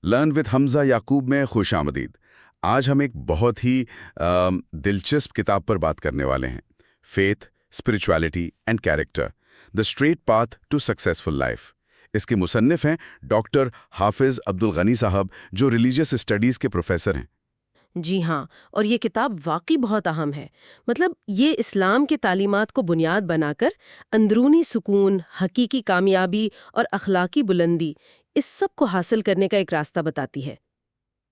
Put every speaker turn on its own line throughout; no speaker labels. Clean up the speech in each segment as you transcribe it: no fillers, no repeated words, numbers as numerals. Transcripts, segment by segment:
Learn with حمزہ یعقوب میں خوش آمدید۔ آج ہم ایک بہت ہی دلچسپ کتاب پر بات کرنے والے ہیں، faith, spirituality and character, the straight path to successful life. اس کے مصنف ہیں ڈاکٹر حافظ عبد الغنی صاحب، جو ریلیجیس اسٹڈیز کے پروفیسر ہیں۔
جی ہاں، اور یہ کتاب واقعی بہت اہم ہے۔ مطلب یہ اسلام کی تعلیمات کو بنیاد بنا کر اندرونی سکون، حقیقی کامیابی اور اخلاقی بلندی، اس سب کو حاصل کرنے کا ایک راستہ بتاتی ہے۔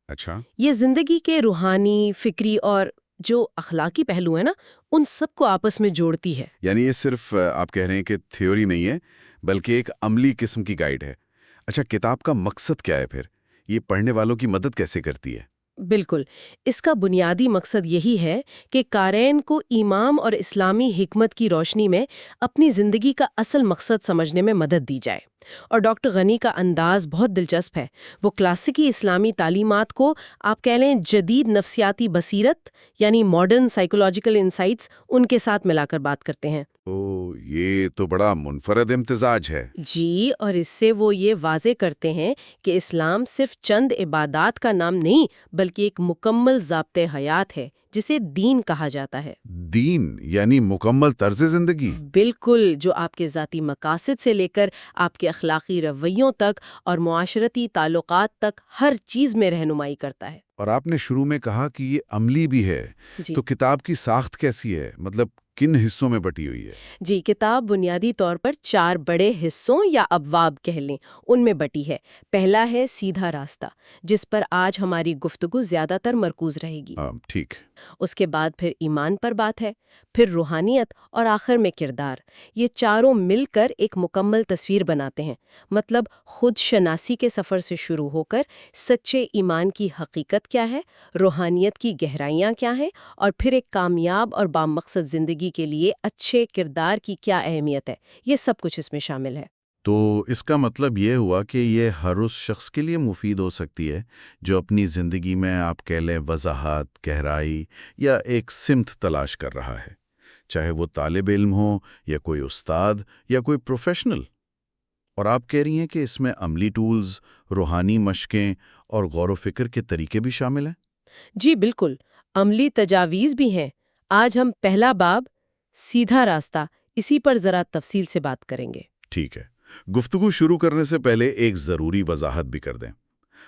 اچھا،
یہ زندگی کے روحانی، فکری اور جو اخلاقی پہلو ہیں نا، ان سب کو آپس میں جوڑتی ہے۔
یعنی یہ صرف آپ کہہ رہے ہیں کہ تھیوری نہیں ہے، بلکہ ایک عملی قسم کی گائیڈ ہے۔ اچھا، کتاب کا مقصد کیا ہے پھر؟ یہ پڑھنے والوں کی مدد کیسے کرتی ہے؟
بالکل، اس کا بنیادی مقصد یہی ہے کہ قارئین کو ایمان اور اسلامی حکمت کی روشنی میں اپنی زندگی کا اصل مقصد سمجھنے میں مدد دی جائے۔ اور ڈاکٹر غنی کا انداز بہت دلچسپ ہے۔ وہ کلاسیکی اسلامی تعلیمات کو آپ کہہ لیں جدید نفسیاتی بصیرت، یعنی ماڈرن سائیکولوجیکل انسائٹس، ان کے ساتھ ملا کر بات کرتے ہیں۔
یہ تو بڑا منفرد امتزاج ہے۔
جی، اور اس سے وہ یہ واضح کرتے ہیں کہ اسلام صرف چند عبادات کا نام نہیں، بلکہ ایک مکمل ضابطۂ حیات ہے جسے دین کہا جاتا ہے۔
دین یعنی مکمل طرز زندگی۔
بالکل، جو آپ کے ذاتی مقاصد سے لے کر آپ کے اخلاقی رویوں تک اور معاشرتی تعلقات تک ہر چیز میں رہنمائی کرتا ہے۔
اور آپ نے شروع میں کہا کہ یہ عملی بھی ہے،
جی
تو کتاب کی ساخت کیسی ہے؟ مطلب کن حصوں میں بٹی ہوئی ہے؟
جی، کتاب بنیادی طور پر 4 بڑے حصوں یا ابواب کہہ لیں ان میں بٹی ہے۔ پہلا ہے سیدھا راستہ، جس پر آج ہماری گفتگو زیادہ تر مرکوز رہے گی۔
ٹھیک۔
اس کے بعد پھر ایمان پر بات ہے، پھر روحانیت اور آخر میں کردار۔ یہ چاروں مل کر ایک مکمل تصویر بناتے ہیں۔ مطلب خود شناسی کے سفر سے شروع ہو کر سچے ایمان کی حقیقت کیا ہے، روحانیت کی گہرائیاں کیا ہیں، اور پھر ایک کامیاب اور بامقصد زندگی کے لیے اچھے کردار کی کیا اہمیت ہے، یہ سب کچھ اس میں شامل ہے۔
تو اس کا مطلب یہ ہوا کہ یہ ہر اس شخص کے لیے مفید ہو سکتی ہے جو اپنی زندگی میں آپ کہہ لیں وضاحت، گہرائی یا ایک سمت تلاش کر رہا ہے، چاہے وہ طالب علم ہو یا کوئی استاد یا کوئی پروفیشنل۔ اور آپ کہہ رہی ہیں کہ اس میں عملی ٹولز، روحانی مشقیں اور غور و فکر کے طریقے بھی شامل ہیں؟
جی بالکل، عملی تجاویز بھی ہیں۔ آج ہم پہلا باب، سیدھا راستہ، اسی پر ذرا تفصیل سے بات کریں گے۔
ٹھیک ہے۔ گفتگو شروع کرنے سے پہلے ایک ضروری وضاحت بھی کر دیں۔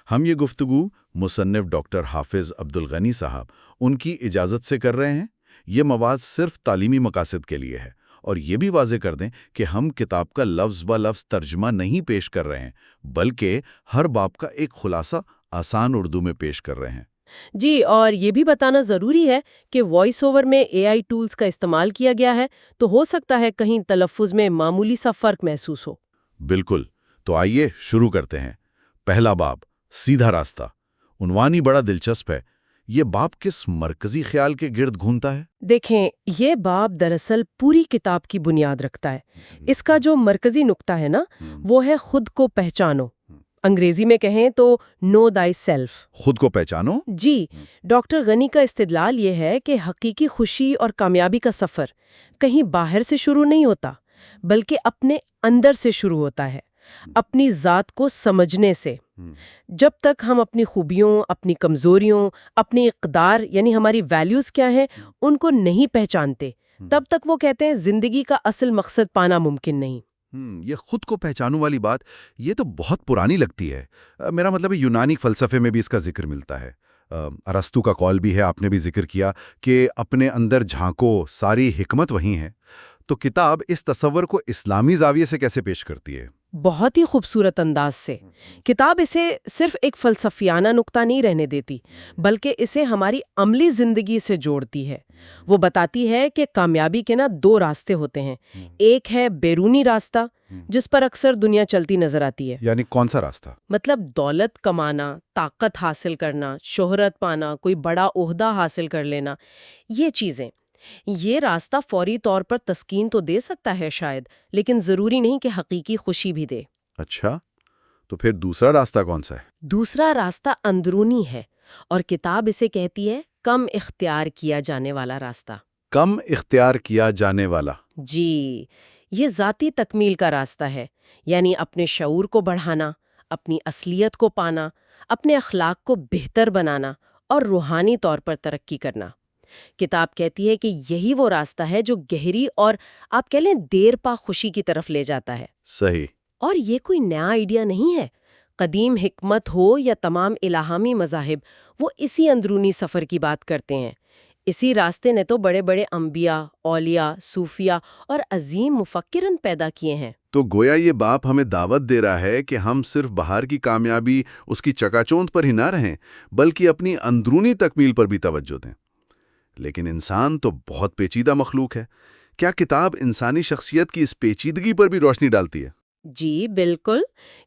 ہم یہ گفتگو مصنف ڈاکٹر حافظ عبد الغنی صاحب ان کی اجازت سے کر رہے ہیں۔ یہ مواد صرف تعلیمی مقاصد کے لیے ہے، اور یہ بھی واضح کر دیں کہ ہم کتاب کا لفظ بہ لفظ ترجمہ نہیں پیش کر رہے ہیں، بلکہ ہر باب کا ایک خلاصہ آسان اردو میں پیش کر رہے ہیں۔
جی، اور یہ بھی بتانا ضروری ہے کہ وائس اوور میں AI ٹولز کا استعمال کیا گیا ہے، تو ہو سکتا ہے کہیں تلفظ میں معمولی سا فرق محسوس ہو۔
بالکل، تو آئیے شروع کرتے ہیں۔ پہلا باب، سیدھا راستہ۔ عنوان ہی بڑا دلچسپ ہے۔ یہ باب کس مرکزی خیال کے گرد گھومتا ہے؟
دیکھیں، یہ باب دراصل پوری کتاب کی بنیاد رکھتا ہے۔ اس کا جو مرکزی نقطہ ہے نا، وہ ہے خود کو پہچانو۔ انگریزی میں کہیں تو نو دائی سیلف۔
خود کو پہچانو؟
جی، ڈاکٹر غنی کا استدلال یہ ہے کہ حقیقی خوشی اور کامیابی کا سفر کہیں باہر سے شروع نہیں ہوتا، بلکہ اپنے اندر سے شروع ہوتا ہے، اپنی ذات کو سمجھنے سے۔ جب تک ہم اپنی خوبیوں، اپنی کمزوریوں، اپنی اقدار یعنی ہماری ویلیوز کیا ہیں، ان کو نہیں پہچانتے، تب تک وہ کہتے ہیں زندگی کا اصل مقصد پانا ممکن نہیں۔
یہ خود کو پہچانو والی بات، یہ تو بہت پرانی لگتی ہے۔ میرا مطلب ہے یونانی فلسفے میں بھی اس کا ذکر ملتا ہے۔ ارسطو کا قول بھی ہے، آپ نے بھی ذکر کیا کہ اپنے اندر جھانکو، ساری حکمت وہیں ہے۔ تو کتاب اس تصور کو اسلامی زاویے سے کیسے پیش کرتی ہے؟
بہت ہی خوبصورت انداز سے۔ کتاب اسے صرف ایک فلسفیانہ نقطہ نہیں رہنے دیتی، بلکہ اسے ہماری عملی زندگی سے جوڑتی ہے۔ وہ بتاتی ہے کہ کامیابی کے 2 راستے ہوتے ہیں۔ ایک ہے بیرونی راستہ، جس پر اکثر دنیا چلتی نظر آتی ہے۔
یعنی کون سا راستہ؟
مطلب دولت کمانا، طاقت حاصل کرنا، شہرت پانا، کوئی بڑا عہدہ حاصل کر لینا، یہ چیزیں۔ یہ راستہ فوری طور پر تسکین تو دے سکتا ہے شاید، لیکن ضروری نہیں کہ حقیقی خوشی بھی دے۔
اچھا، تو پھر دوسرا راستہ کون سا ہے؟
دوسرا راستہ اندرونی ہے، اور کتاب اسے کہتی ہے کم اختیار کیا جانے والا راستہ۔
کم اختیار کیا جانے والا؟
جی، یہ ذاتی تکمیل کا راستہ ہے، یعنی اپنے شعور کو بڑھانا، اپنی اصلیت کو پانا، اپنے اخلاق کو بہتر بنانا اور روحانی طور پر ترقی کرنا۔ کتاب کہتی ہے کہ یہی وہ راستہ ہے جو گہری اور آپ کہہ لیں دیر پا خوشی کی طرف لے جاتا ہے۔
صحیح۔
اور یہ کوئی نیا آئیڈیا نہیں ہے۔ قدیم حکمت ہو یا تمام الہامی مذاہب، وہ اسی اندرونی سفر کی بات کرتے ہیں۔ اسی راستے نے تو بڑے بڑے انبیاء، اولیاء، صوفیاء اور عظیم مفکرین پیدا کیے ہیں۔
تو گویا یہ باپ ہمیں دعوت دے رہا ہے کہ ہم صرف باہر کی کامیابی، اس کی چکا چوند پر ہی نہ رہیں، بلکہ اپنی اندرونی تکمیل پر بھی توجہ دیں۔ لیکن انسان تو بہت پیچیدہ مخلوق ہے۔ کیا کتاب انسانی شخصیت کی اس پیچیدگی پر بھی روشنی ڈالتی ہے؟
جی بالکل۔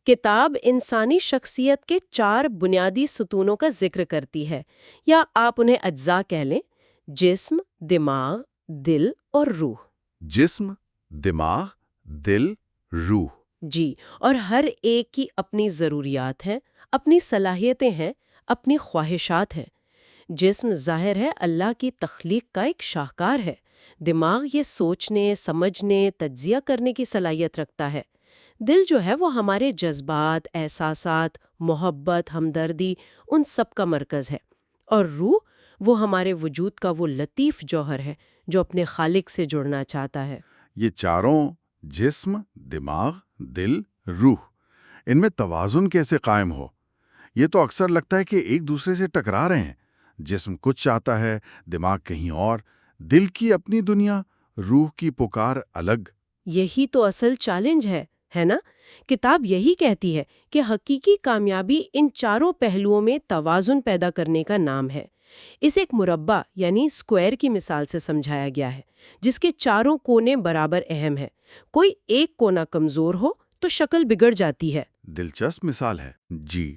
کتاب انسانی شخصیت کے 4 بنیادی ستونوں کا ذکر کرتی ہے، یا آپ انہیں اجزاء کہہ لیں: جسم، دماغ، دل اور روح۔
جسم، دماغ، دل، روح۔
جی، اور ہر ایک کی اپنی ضروریات ہیں، اپنی صلاحیتیں ہیں، اپنی خواہشات ہیں۔ جسم ظاہر ہے اللہ کی تخلیق کا ایک شاہکار ہے۔ دماغ یہ سوچنے، سمجھنے، تجزیہ کرنے کی صلاحیت رکھتا ہے۔ دل جو ہے وہ ہمارے جذبات، احساسات، محبت، ہمدردی، ان سب کا مرکز ہے۔ اور روح وہ ہمارے وجود کا وہ لطیف جوہر ہے جو اپنے خالق سے جڑنا چاہتا ہے۔
یہ چاروں، جسم، دماغ، دل، روح، ان میں توازن کیسے قائم ہو؟ یہ تو اکثر لگتا ہے کہ ایک دوسرے سے ٹکرا رہے ہیں۔ جسم کچھ چاہتا ہے، دماغ کہیں اور، دل کی اپنی دنیا، روح کی پکار الگ۔
یہی تو اصل چیلنج ہے نا؟ کتاب یہی کہتی ہے کہ حقیقی کامیابی ان چاروں پہلوؤں میں توازن پیدا کرنے کا نام ہے۔ اسے ایک مربع یعنی اسکوائر کی مثال سے سمجھایا گیا ہے، جس کے چاروں کونے برابر اہم ہیں۔ کوئی ایک کونا کمزور ہو تو شکل بگڑ جاتی ہے۔
دلچسپ مثال ہے۔ جی۔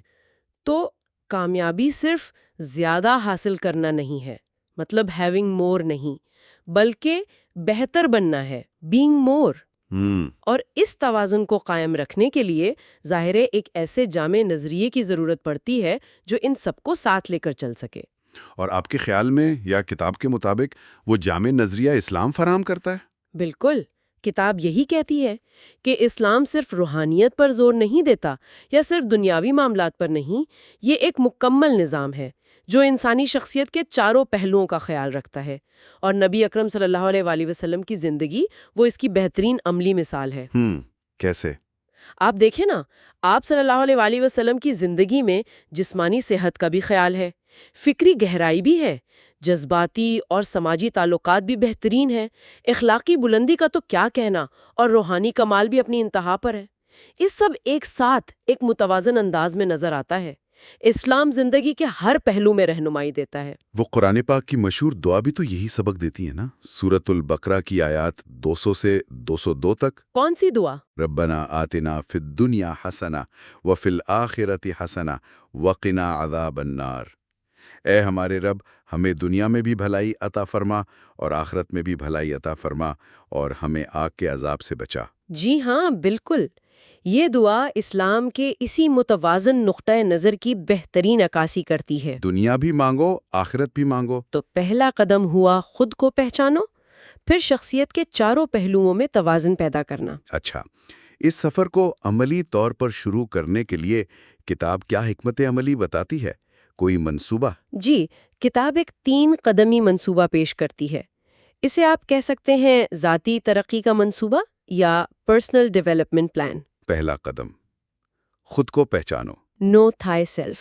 تو کامیابی صرف زیادہ حاصل کرنا نہیں ہے، مطلب ہیونگ مور نہیں، بلکہ بہتر بننا ہے، بینگ مور۔ اور اس توازن کو قائم رکھنے کے لیے ظاہر ہے ایک ایسے جامع نظریے کی ضرورت پڑتی ہے جو ان سب کو ساتھ لے کر چل سکے۔
اور آپ کے خیال میں یا کتاب کے مطابق وہ جامع نظریہ اسلام فراہم کرتا ہے؟
بالکل۔ کتاب یہی کہتی ہے کہ اسلام صرف روحانیت پر زور نہیں دیتا یا صرف دنیاوی معاملات پر نہیں، یہ ایک مکمل نظام ہے جو انسانی شخصیت کے چاروں پہلوؤں کا خیال رکھتا ہے، اور نبی اکرم صلی اللہ علیہ وآلہ وسلم کی زندگی وہ اس کی بہترین عملی مثال ہے۔
کیسے؟
آپ دیکھیں نا، آپ صلی اللہ علیہ وآلہ وسلم کی زندگی میں جسمانی صحت کا بھی خیال ہے، فکری گہرائی بھی ہے، جذباتی اور سماجی تعلقات بھی بہترین ہیں، اخلاقی بلندی کا تو کیا کہنا، اور روحانی کمال بھی اپنی انتہا پر ہے۔ یہ سب ایک ساتھ ایک متوازن انداز میں نظر آتا ہے۔ اسلام زندگی کے ہر پہلو میں رہنمائی دیتا ہے۔
وہ قرآن پاک کی مشہور دعا بھی تو یہی سبق دیتی ہے نا؟ سورۃ البقرہ کی آیات 200 سے 202 تک۔
کون سی دعا؟
ربنا آتنا فی الدنیا حسنہ وفی الآخرۃ حسنہ وقنا عذاب النار۔ اے ہمارے رب، ہمیں دنیا میں بھی بھلائی عطا فرما اور آخرت میں بھی بھلائی عطا فرما، اور ہمیں آگ کے عذاب سے بچا۔
جی ہاں، بالکل۔ یہ دعا اسلام کے اسی متوازن نقطۂ نظر کی بہترین عکاسی کرتی ہے۔
دنیا بھی مانگو، آخرت بھی مانگو۔
تو پہلا قدم ہوا خود کو پہچانو، پھر شخصیت کے چاروں پہلوؤں میں توازن پیدا کرنا۔
اچھا، اس سفر کو عملی طور پر شروع کرنے کے لیے کتاب کیا حکمت عملی بتاتی ہے؟ کوئی منصوبہ؟
جی، کتاب ایک 3 قدمی منصوبہ پیش کرتی ہے۔ اسے آپ کہہ سکتے ہیں ذاتی ترقی کا منصوبہ یا پرسنل ڈیولپمنٹ پلان۔
پہلا قدم، خود کو پہچانو۔
نو تھائی سیلف،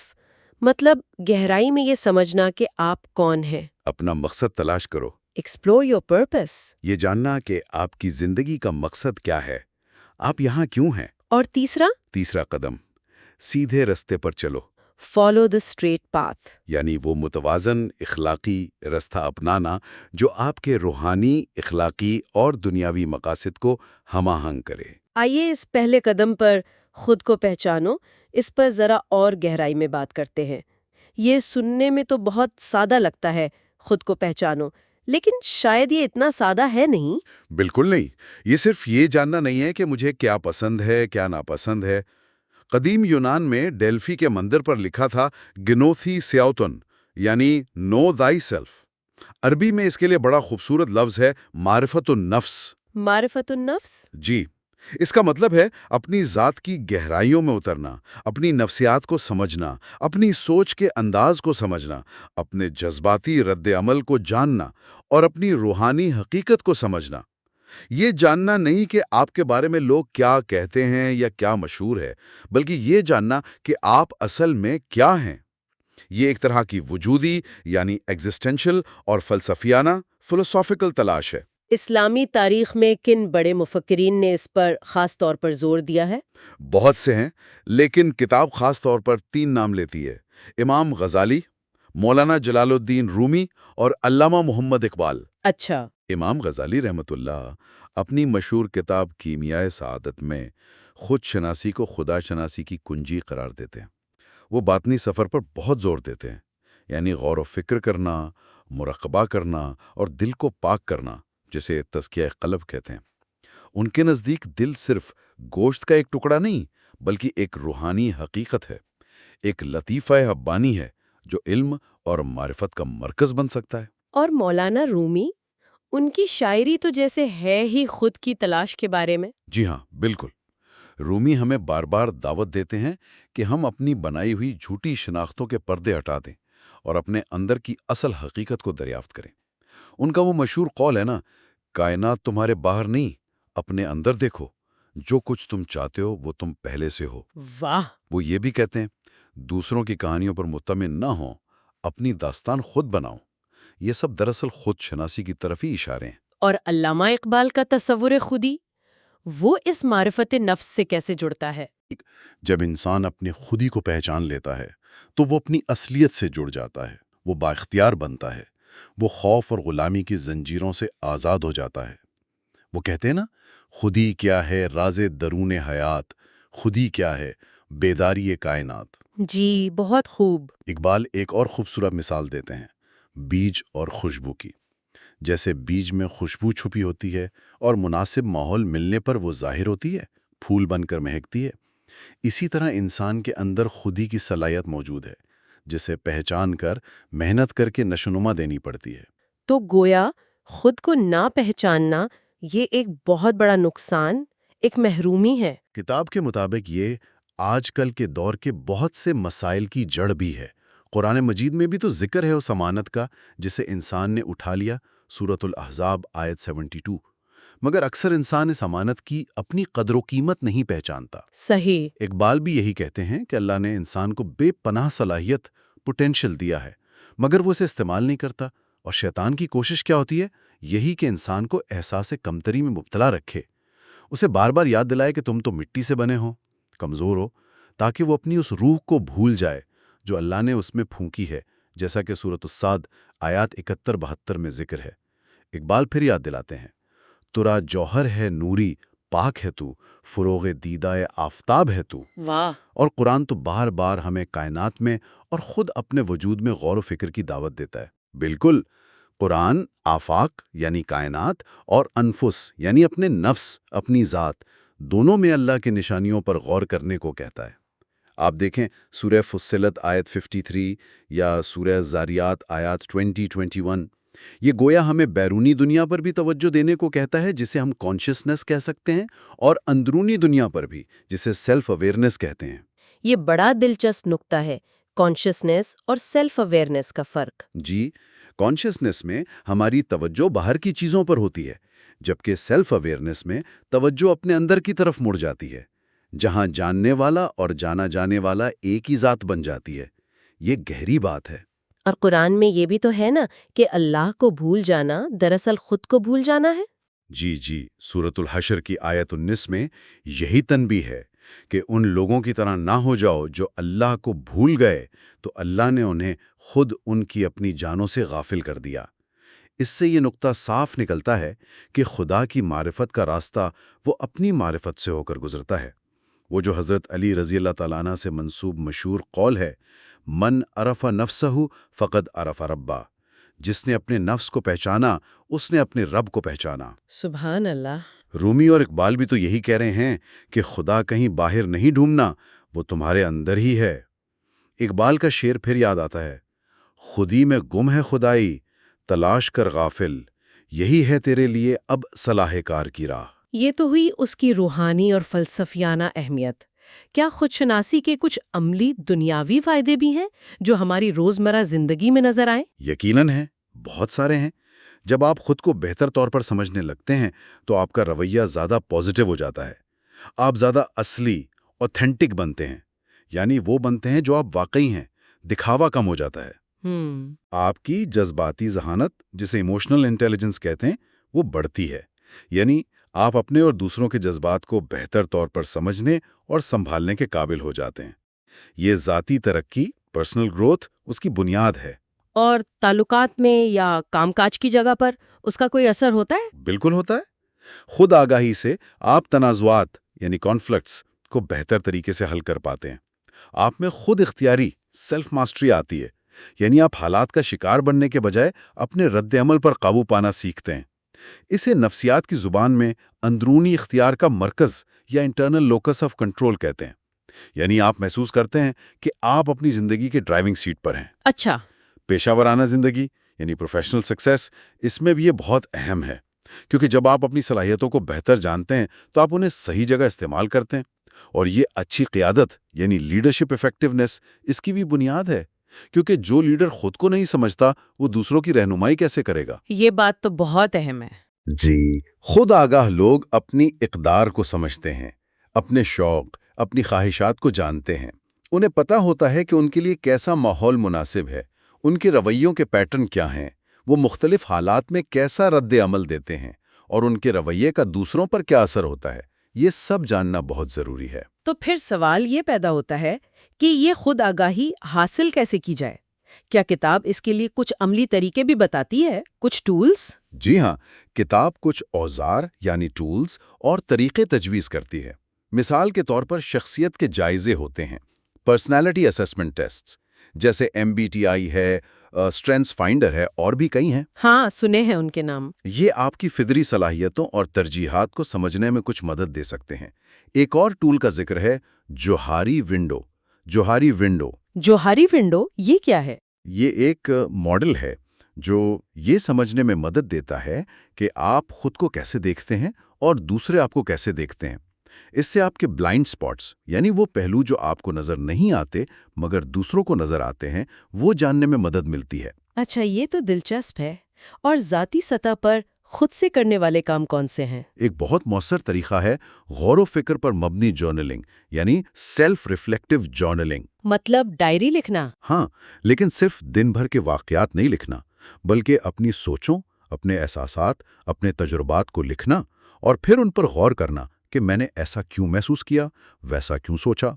مطلب گہرائی میں یہ سمجھنا کہ آپ کون ہیں۔
اپنا مقصد تلاش کرو۔
ایکسپلور یور پرپس،
یہ جاننا کہ آپ کی زندگی کا مقصد کیا ہے، آپ یہاں کیوں ہیں۔
اور
تیسرا قدم، سیدھے رستے پر چلو۔
فالو دا اسٹریٹ پاتھ،
یعنی وہ متوازن اخلاقی رستہ اپنانا جو آپ کے روحانی، اخلاقی اور دنیاوی مقاصد کو ہم آہنگ کرے۔
آئیے اس پہلے قدم پر، خود کو پہچانو، اس پر ذرا اور گہرائی میں بات کرتے ہیں۔ یہ سننے میں تو بہت سادہ لگتا ہے، خود کو پہچانو، لیکن شاید یہ اتنا سادہ ہے نہیں۔
بالکل نہیں۔ یہ صرف یہ جاننا نہیں ہے کہ مجھے کیا پسند ہے، کیا ناپسند ہے۔ قدیم یونان میں ڈیلفی کے مندر پر لکھا تھا گنوتھی سیاوتن، یعنی نو دائی سیلف۔ عربی میں اس کے لیے بڑا خوبصورت لفظ ہے معرفت النفس۔
معرفت النفس؟
جی، اس کا مطلب ہے اپنی ذات کی گہرائیوں میں اترنا، اپنی نفسیات کو سمجھنا، اپنی سوچ کے انداز کو سمجھنا، اپنے جذباتی رد عمل کو جاننا اور اپنی روحانی حقیقت کو سمجھنا۔ یہ جاننا نہیں کہ آپ کے بارے میں لوگ کیا کہتے ہیں یا کیا مشہور ہے، بلکہ یہ جاننا کہ آپ اصل میں کیا ہیں۔ یہ ایک طرح کی وجودی یعنی ایگزسٹینشل اور فلسفیانہ فلسافیکل تلاش ہے۔
اسلامی تاریخ میں کن بڑے مفکرین نے اس پر خاص طور پر زور دیا ہے؟
بہت سے ہیں، لیکن کتاب خاص طور پر 3 نام لیتی ہے: امام غزالی، مولانا جلال الدین رومی اور علامہ محمد اقبال۔
اچھا۔
امام غزالی رحمۃ اللہ اپنی مشہور کتاب کیمیائے سعادت میں خود شناسی کو خدا شناسی کی کنجی قرار دیتے ہیں۔ وہ باطنی سفر پر بہت زور دیتے ہیں، یعنی غور و فکر کرنا، مراقبہ کرنا اور دل کو پاک کرنا، جسے تزکیہ قلب کہتے ہیں۔ ان کے نزدیک دل صرف گوشت کا ایک ٹکڑا نہیں، بلکہ ایک روحانی حقیقت ہے، ایک لطیفہ حبانی ہے جو علم اور معرفت کا مرکز بن سکتا ہے۔
اور مولانا رومی، ان کی شاعری تو جیسے ہے ہی خود کی تلاش کے بارے میں۔
جی ہاں، بالکل۔ رومی ہمیں بار بار دعوت دیتے ہیں کہ ہم اپنی بنائی ہوئی جھوٹی شناختوں کے پردے ہٹا دیں اور اپنے اندر کی اصل حقیقت کو دریافت کریں۔ ان کا وہ مشہور قول ہے نا، کائنات تمہارے باہر نہیں، اپنے اندر دیکھو، جو کچھ تم چاہتے ہو وہ تم پہلے سے ہو۔
واہ!
وہ یہ بھی کہتے ہیں، دوسروں کی کہانیوں پر مطمئن نہ ہو، اپنی داستان خود بناؤ۔ یہ سب دراصل خود شناسی کی طرف ہی اشارے ہیں۔
اور علامہ اقبال کا تصور خودی، وہ اس معرفت نفس سے کیسے جڑتا ہے؟
جب انسان اپنے خودی کو پہچان لیتا ہے تو وہ اپنی اصلیت سے جڑ جاتا ہے، وہ بااختیار بنتا ہے، وہ خوف اور غلامی کی زنجیروں سے آزاد ہو جاتا ہے۔ وہ کہتے ہیں نا، خودی کیا ہے راز درون حیات، خودی کیا ہے بیداری کائنات۔
جی، بہت خوب۔
اقبال ایک اور خوبصورت مثال دیتے ہیں، بیج اور خوشبو کی۔ جیسے بیج میں خوشبو چھپی ہوتی ہے اور مناسب ماحول ملنے پر وہ ظاہر ہوتی ہے، پھول بن کر مہکتی ہے، اسی طرح انسان کے اندر خودی کی صلاحیت موجود ہے، جسے پہچان کر محنت کر کے نشوونما دینی پڑتی ہے۔
تو گویا خود کو نہ پہچاننا یہ ایک بہت بڑا نقصان، ایک محرومی ہے۔
کتاب کے مطابق یہ آج کل کے دور کے بہت سے مسائل کی جڑ بھی ہے۔ قرآن مجید میں بھی تو ذکر ہے اس امانت کا جسے انسان نے اٹھا لیا، سورۃ الاحزاب آیت 72۔ مگر اکثر انسان اس امانت کی اپنی قدر و قیمت نہیں پہچانتا۔
صحیح۔
اقبال بھی یہی کہتے ہیں کہ اللہ نے انسان کو بے پناہ صلاحیت، پوٹینشل دیا ہے، مگر وہ اسے استعمال نہیں کرتا، اور شیطان کی کوشش کیا ہوتی ہے؟ یہی کہ انسان کو احساس کمتری میں مبتلا رکھے، اسے بار بار یاد دلائے کہ تم تو مٹی سے بنے ہو، کمزور ہو، تاکہ وہ اپنی اس روح کو بھول جائے جو اللہ نے اس میں پھونکی ہے، جیسا کہ سورۃ الصاد آیات 71-72 میں ذکر ہے۔ اقبال پھر یاد دلاتے ہیں، ترا جوہر ہے نوری، پاک ہے تو، فروغ دیدائے آفتاب ہے تو۔
واہ!
اور قرآن تو بار بار ہمیں کائنات میں اور خود اپنے وجود میں غور و فکر کی دعوت دیتا ہے۔ بالکل، قرآن آفاق یعنی کائنات اور انفس یعنی اپنے نفس، اپنی ذات، دونوں میں اللہ کی نشانیوں پر غور کرنے کو کہتا ہے۔ آپ دیکھیں سورہ فصلت آیت 53 یا سورہ زاریات آیات 20-21، یہ گویا ہمیں بیرونی دنیا پر بھی توجہ دینے کو کہتا ہے جسے ہم کانشیسنس کہہ سکتے ہیں، اور اندرونی دنیا پر بھی جسے سیلف اویئرنیس کہتے ہیں۔
یہ بڑا دلچسپ نقطہ ہے، کانشیسنس اور سیلف اویئرنیس کا فرق۔
جی، کانشیسنس میں ہماری توجہ باہر کی چیزوں پر ہوتی ہے، جبکہ سیلف اویئرنیس میں توجہ اپنے اندر کی طرف مڑ جاتی ہے، جہاں جاننے والا اور جانا جانے والا ایک ہی ذات بن جاتی ہے۔ یہ گہری بات ہے۔
اور قرآن میں یہ بھی تو ہے نا کہ اللہ کو بھول جانا دراصل خود کو بھول جانا ہے۔
جی، سورۃ الحشر کی آیت 19 میں یہی تنبیہ ہے کہ ان لوگوں کی طرح نہ ہو جاؤ جو اللہ کو بھول گئے تو اللہ نے انہیں خود ان کی اپنی جانوں سے غافل کر دیا۔ اس سے یہ نقطہ صاف نکلتا ہے کہ خدا کی معرفت کا راستہ وہ اپنی معرفت سے ہو کر گزرتا ہے۔ وہ جو حضرت علی رضی اللہ تعالیٰ عنہ سے منسوب مشہور قول ہے، من عرف نفسہ فقد عرف ربہ، جس نے اپنے نفس کو پہچانا اس نے اپنے رب کو پہچانا۔
سبحان اللہ۔
رومی اور اقبال بھی تو یہی کہہ رہے ہیں کہ خدا کہیں باہر نہیں ڈھونڈنا، وہ تمہارے اندر ہی ہے۔ اقبال کا شعر پھر یاد آتا ہے، خودی میں گم ہے خدائی، تلاش کر غافل، یہی ہے تیرے لیے اب صلاح کار کی راہ۔
یہ تو ہوئی اس کی روحانی اور فلسفیانہ اہمیت۔ کیا خودشناسی کے کچھ عملی دنیاوی فائدے بھی ہیں جو ہماری روزمرہ زندگی میں نظر آئیں؟
یقیناً ہے، بہت سارے ہیں۔ جب آپ خود کو بہتر طور پر سمجھنے لگتے ہیں تو آپ کا رویہ زیادہ پازیٹیو ہو جاتا ہے۔ آپ زیادہ اصلی، اوتھینٹک بنتے ہیں، یعنی وہ بنتے ہیں جو آپ واقعی ہیں، دکھاوا کم ہو جاتا ہے۔ آپ کی جذباتی ذہانت، جسے ایموشنل انٹیلیجنس کہتے ہیں، وہ بڑھتی ہے، یعنی آپ اپنے اور دوسروں کے جذبات کو بہتر طور پر سمجھنے اور سنبھالنے کے قابل ہو جاتے ہیں۔ یہ ذاتی ترقی، پرسنل گروتھ، اس کی بنیاد ہے۔
اور تعلقات میں یا کام کاج کی جگہ پر اس کا کوئی اثر ہوتا ہے؟
بالکل ہوتا ہے۔ خود آگاہی سے آپ تنازعات یعنی کانفلکٹس کو بہتر طریقے سے حل کر پاتے ہیں۔ آپ میں خود اختیاری سیلف ماسٹری آتی ہے، یعنی آپ حالات کا شکار بننے کے بجائے اپنے رد عمل پر قابو پانا سیکھتے ہیں۔ اسے نفسیات کی زبان میں اندرونی اختیار کا مرکز یا انٹرنل لوکس آف کنٹرول کہتے ہیں، یعنی آپ محسوس کرتے ہیں کہ آپ اپنی زندگی کے ڈرائیونگ سیٹ پر ہیں۔
اچھا۔
پیشہ ورانہ زندگی یعنی پروفیشنل سکسیس، اس میں بھی یہ بہت اہم ہے، کیونکہ جب آپ اپنی صلاحیتوں کو بہتر جانتے ہیں تو آپ انہیں صحیح جگہ استعمال کرتے ہیں، اور یہ اچھی قیادت یعنی لیڈرشپ ایفیکٹونیس اس کی بھی بنیاد ہے، کیونکہ جو لیڈر خود کو نہیں سمجھتا وہ دوسروں کی رہنمائی کیسے کرے گا؟
یہ بات تو بہت اہم ہے۔
جی، خود آگاہ لوگ اپنی اقدار کو سمجھتے ہیں، اپنے شوق، اپنی خواہشات کو جانتے ہیں۔ انہیں پتہ ہوتا ہے کہ ان کے لیے کیسا ماحول مناسب ہے، ان کے رویوں کے پیٹرن کیا ہیں، وہ مختلف حالات میں کیسا رد عمل دیتے ہیں، اور ان کے رویے کا دوسروں پر کیا اثر ہوتا ہے۔ یہ سب جاننا بہت ضروری ہے۔
تو پھر سوال یہ پیدا ہوتا ہے کہ یہ خود آگاہی حاصل کیسے کی جائے؟ کیا کتاب اس کے لیے کچھ عملی طریقے بھی بتاتی ہے، کچھ ٹولز؟
جی ہاں، کتاب کچھ اوزار یعنی ٹولز اور طریقے تجویز کرتی ہے۔ مثال کے طور پر شخصیت کے جائزے ہوتے ہیں، پرسنالٹی اسیسمنٹ ٹیسٹس، جیسے MBTI ہے، اسٹرینتھس فائنڈر ہے، اور بھی کئی ہیں۔
ہاں، سنے ہیں ان کے نام۔
یہ آپ کی فطری صلاحیتوں اور ترجیحات کو سمجھنے میں کچھ مدد دے سکتے ہیں۔ ایک اور ٹول کا ذکر ہے جوہاری ونڈو۔ جوہاری ونڈو
جوہاری ونڈو یہ کیا ہے؟
یہ ایک ماڈل ہے جو یہ سمجھنے میں مدد دیتا ہے کہ آپ خود کو کیسے دیکھتے ہیں اور دوسرے آپ کو کیسے دیکھتے ہیں۔ اس سے آپ کے بلائنڈ سپاٹس یعنی وہ پہلو جو آپ کو نظر نہیں آتے مگر دوسروں کو نظر آتے ہیں، وہ جاننے میں مدد ملتی ہے۔
اچھا، یہ تو دلچسپ ہے۔ اور ذاتی سطح پر خود سے کرنے والے کام کون سے ہیں؟
ایک بہت مؤثر طریقہ ہے غور و فکر پر مبنی جرنلنگ، یعنی سیلف ریفلیکٹیو جرنلنگ۔
مطلب ڈائری لکھنا؟
ہاں، لیکن صرف دن بھر کے واقعات نہیں لکھنا، بلکہ اپنی سوچوں، اپنے احساسات، اپنے تجربات کو لکھنا اور پھر ان پر غور کرنا کہ میں نے ایسا کیوں محسوس کیا، ویسا کیوں سوچا۔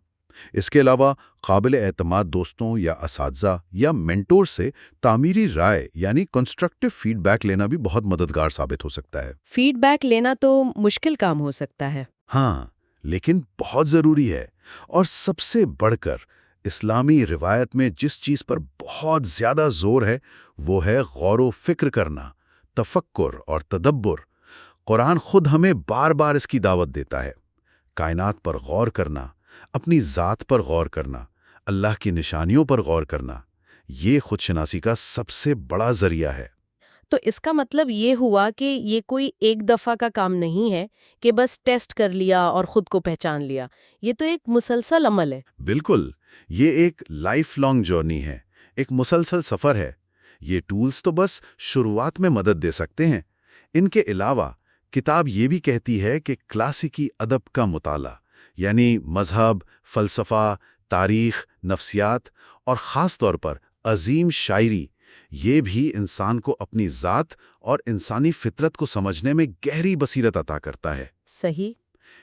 اس کے علاوہ قابل اعتماد دوستوں یا اساتذہ یا مینٹور سے تعمیری رائے یعنی کنسٹرکٹیو فیڈ بیک لینا بھی بہت مددگار ثابت ہو سکتا ہے۔
فیڈ بیک لینا تو مشکل کام ہو سکتا ہے۔
ہاں، لیکن بہت ضروری ہے۔ اور سب سے بڑھ کر اسلامی روایت میں جس چیز پر بہت زیادہ زور ہے وہ ہے غور و فکر کرنا، تفکر اور تدبر۔ قرآن خود ہمیں بار بار اس کی دعوت دیتا ہے۔ کائنات پر غور کرنا، اپنی ذات پر غور کرنا، اللہ کی نشانیوں پر غور کرنا، یہ خودشناسی کا سب سے بڑا ذریعہ ہے۔
تو اس کا مطلب یہ ہوا کہ یہ کوئی ایک دفعہ کا کام نہیں ہے کہ بس ٹیسٹ کر لیا اور خود کو پہچان لیا، یہ تو ایک مسلسل عمل ہے۔
بالکل، یہ ایک لائف لانگ جرنی ہے، ایک مسلسل سفر ہے۔ یہ ٹولز تو بس شروعات میں مدد دے سکتے ہیں۔ ان کے علاوہ کتاب یہ بھی کہتی ہے کہ کلاسیکی ادب کا مطالعہ، یعنی مذہب، فلسفہ، تاریخ، نفسیات اور خاص طور پر عظیم شاعری، یہ بھی انسان کو اپنی ذات اور انسانی فطرت کو سمجھنے میں گہری بصیرت عطا کرتا ہے۔
صحیح۔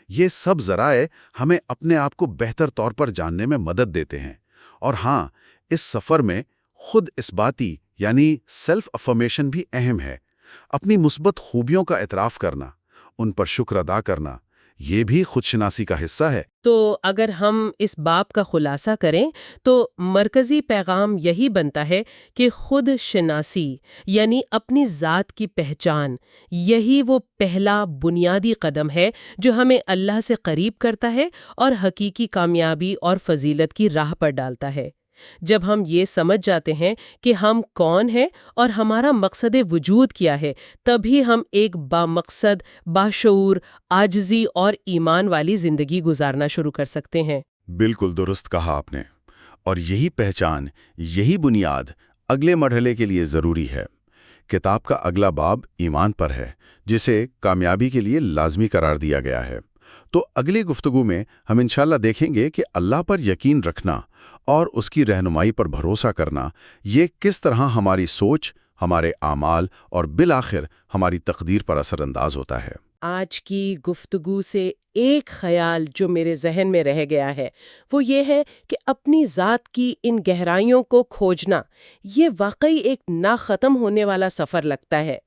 یہ سب ذرائع ہمیں اپنے آپ کو بہتر طور پر جاننے میں مدد دیتے ہیں۔ اور ہاں، اس سفر میں خود اثباتی یعنی سیلف افرمیشن بھی اہم ہے۔ اپنی مثبت خوبیوں کا اعتراف کرنا، ان پر شکر ادا کرنا، یہ بھی خودشناسی کا حصہ ہے۔
تو اگر ہم اس باب کا خلاصہ کریں تو مرکزی پیغام یہی بنتا ہے کہ خود شناسی یعنی اپنی ذات کی پہچان، یہی وہ پہلا بنیادی قدم ہے جو ہمیں اللہ سے قریب کرتا ہے اور حقیقی کامیابی اور فضیلت کی راہ پر ڈالتا ہے۔ جب ہم یہ سمجھ جاتے ہیں کہ ہم کون ہیں اور ہمارا مقصد وجود کیا ہے، تبھی ہم ایک بامقصد، باشعور، عاجزی اور ایمان والی زندگی گزارنا شروع کر سکتے ہیں۔
بالکل درست کہا آپ نے، اور یہی پہچان، یہی بنیاد اگلے مرحلے کے لیے ضروری ہے۔ کتاب کا اگلا باب ایمان پر ہے، جسے کامیابی کے لیے لازمی قرار دیا گیا ہے۔ تو اگلی گفتگو میں ہم انشاءاللہ دیکھیں گے کہ اللہ پر یقین رکھنا اور اس کی رہنمائی پر بھروسہ کرنا، یہ کس طرح ہماری سوچ، ہمارے اعمال اور بالآخر ہماری تقدیر پر اثر انداز ہوتا ہے۔
آج کی گفتگو سے ایک خیال جو میرے ذہن میں رہ گیا ہے وہ یہ ہے کہ اپنی ذات کی ان گہرائیوں کو کھوجنا یہ واقعی ایک نہ ختم ہونے والا سفر لگتا ہے۔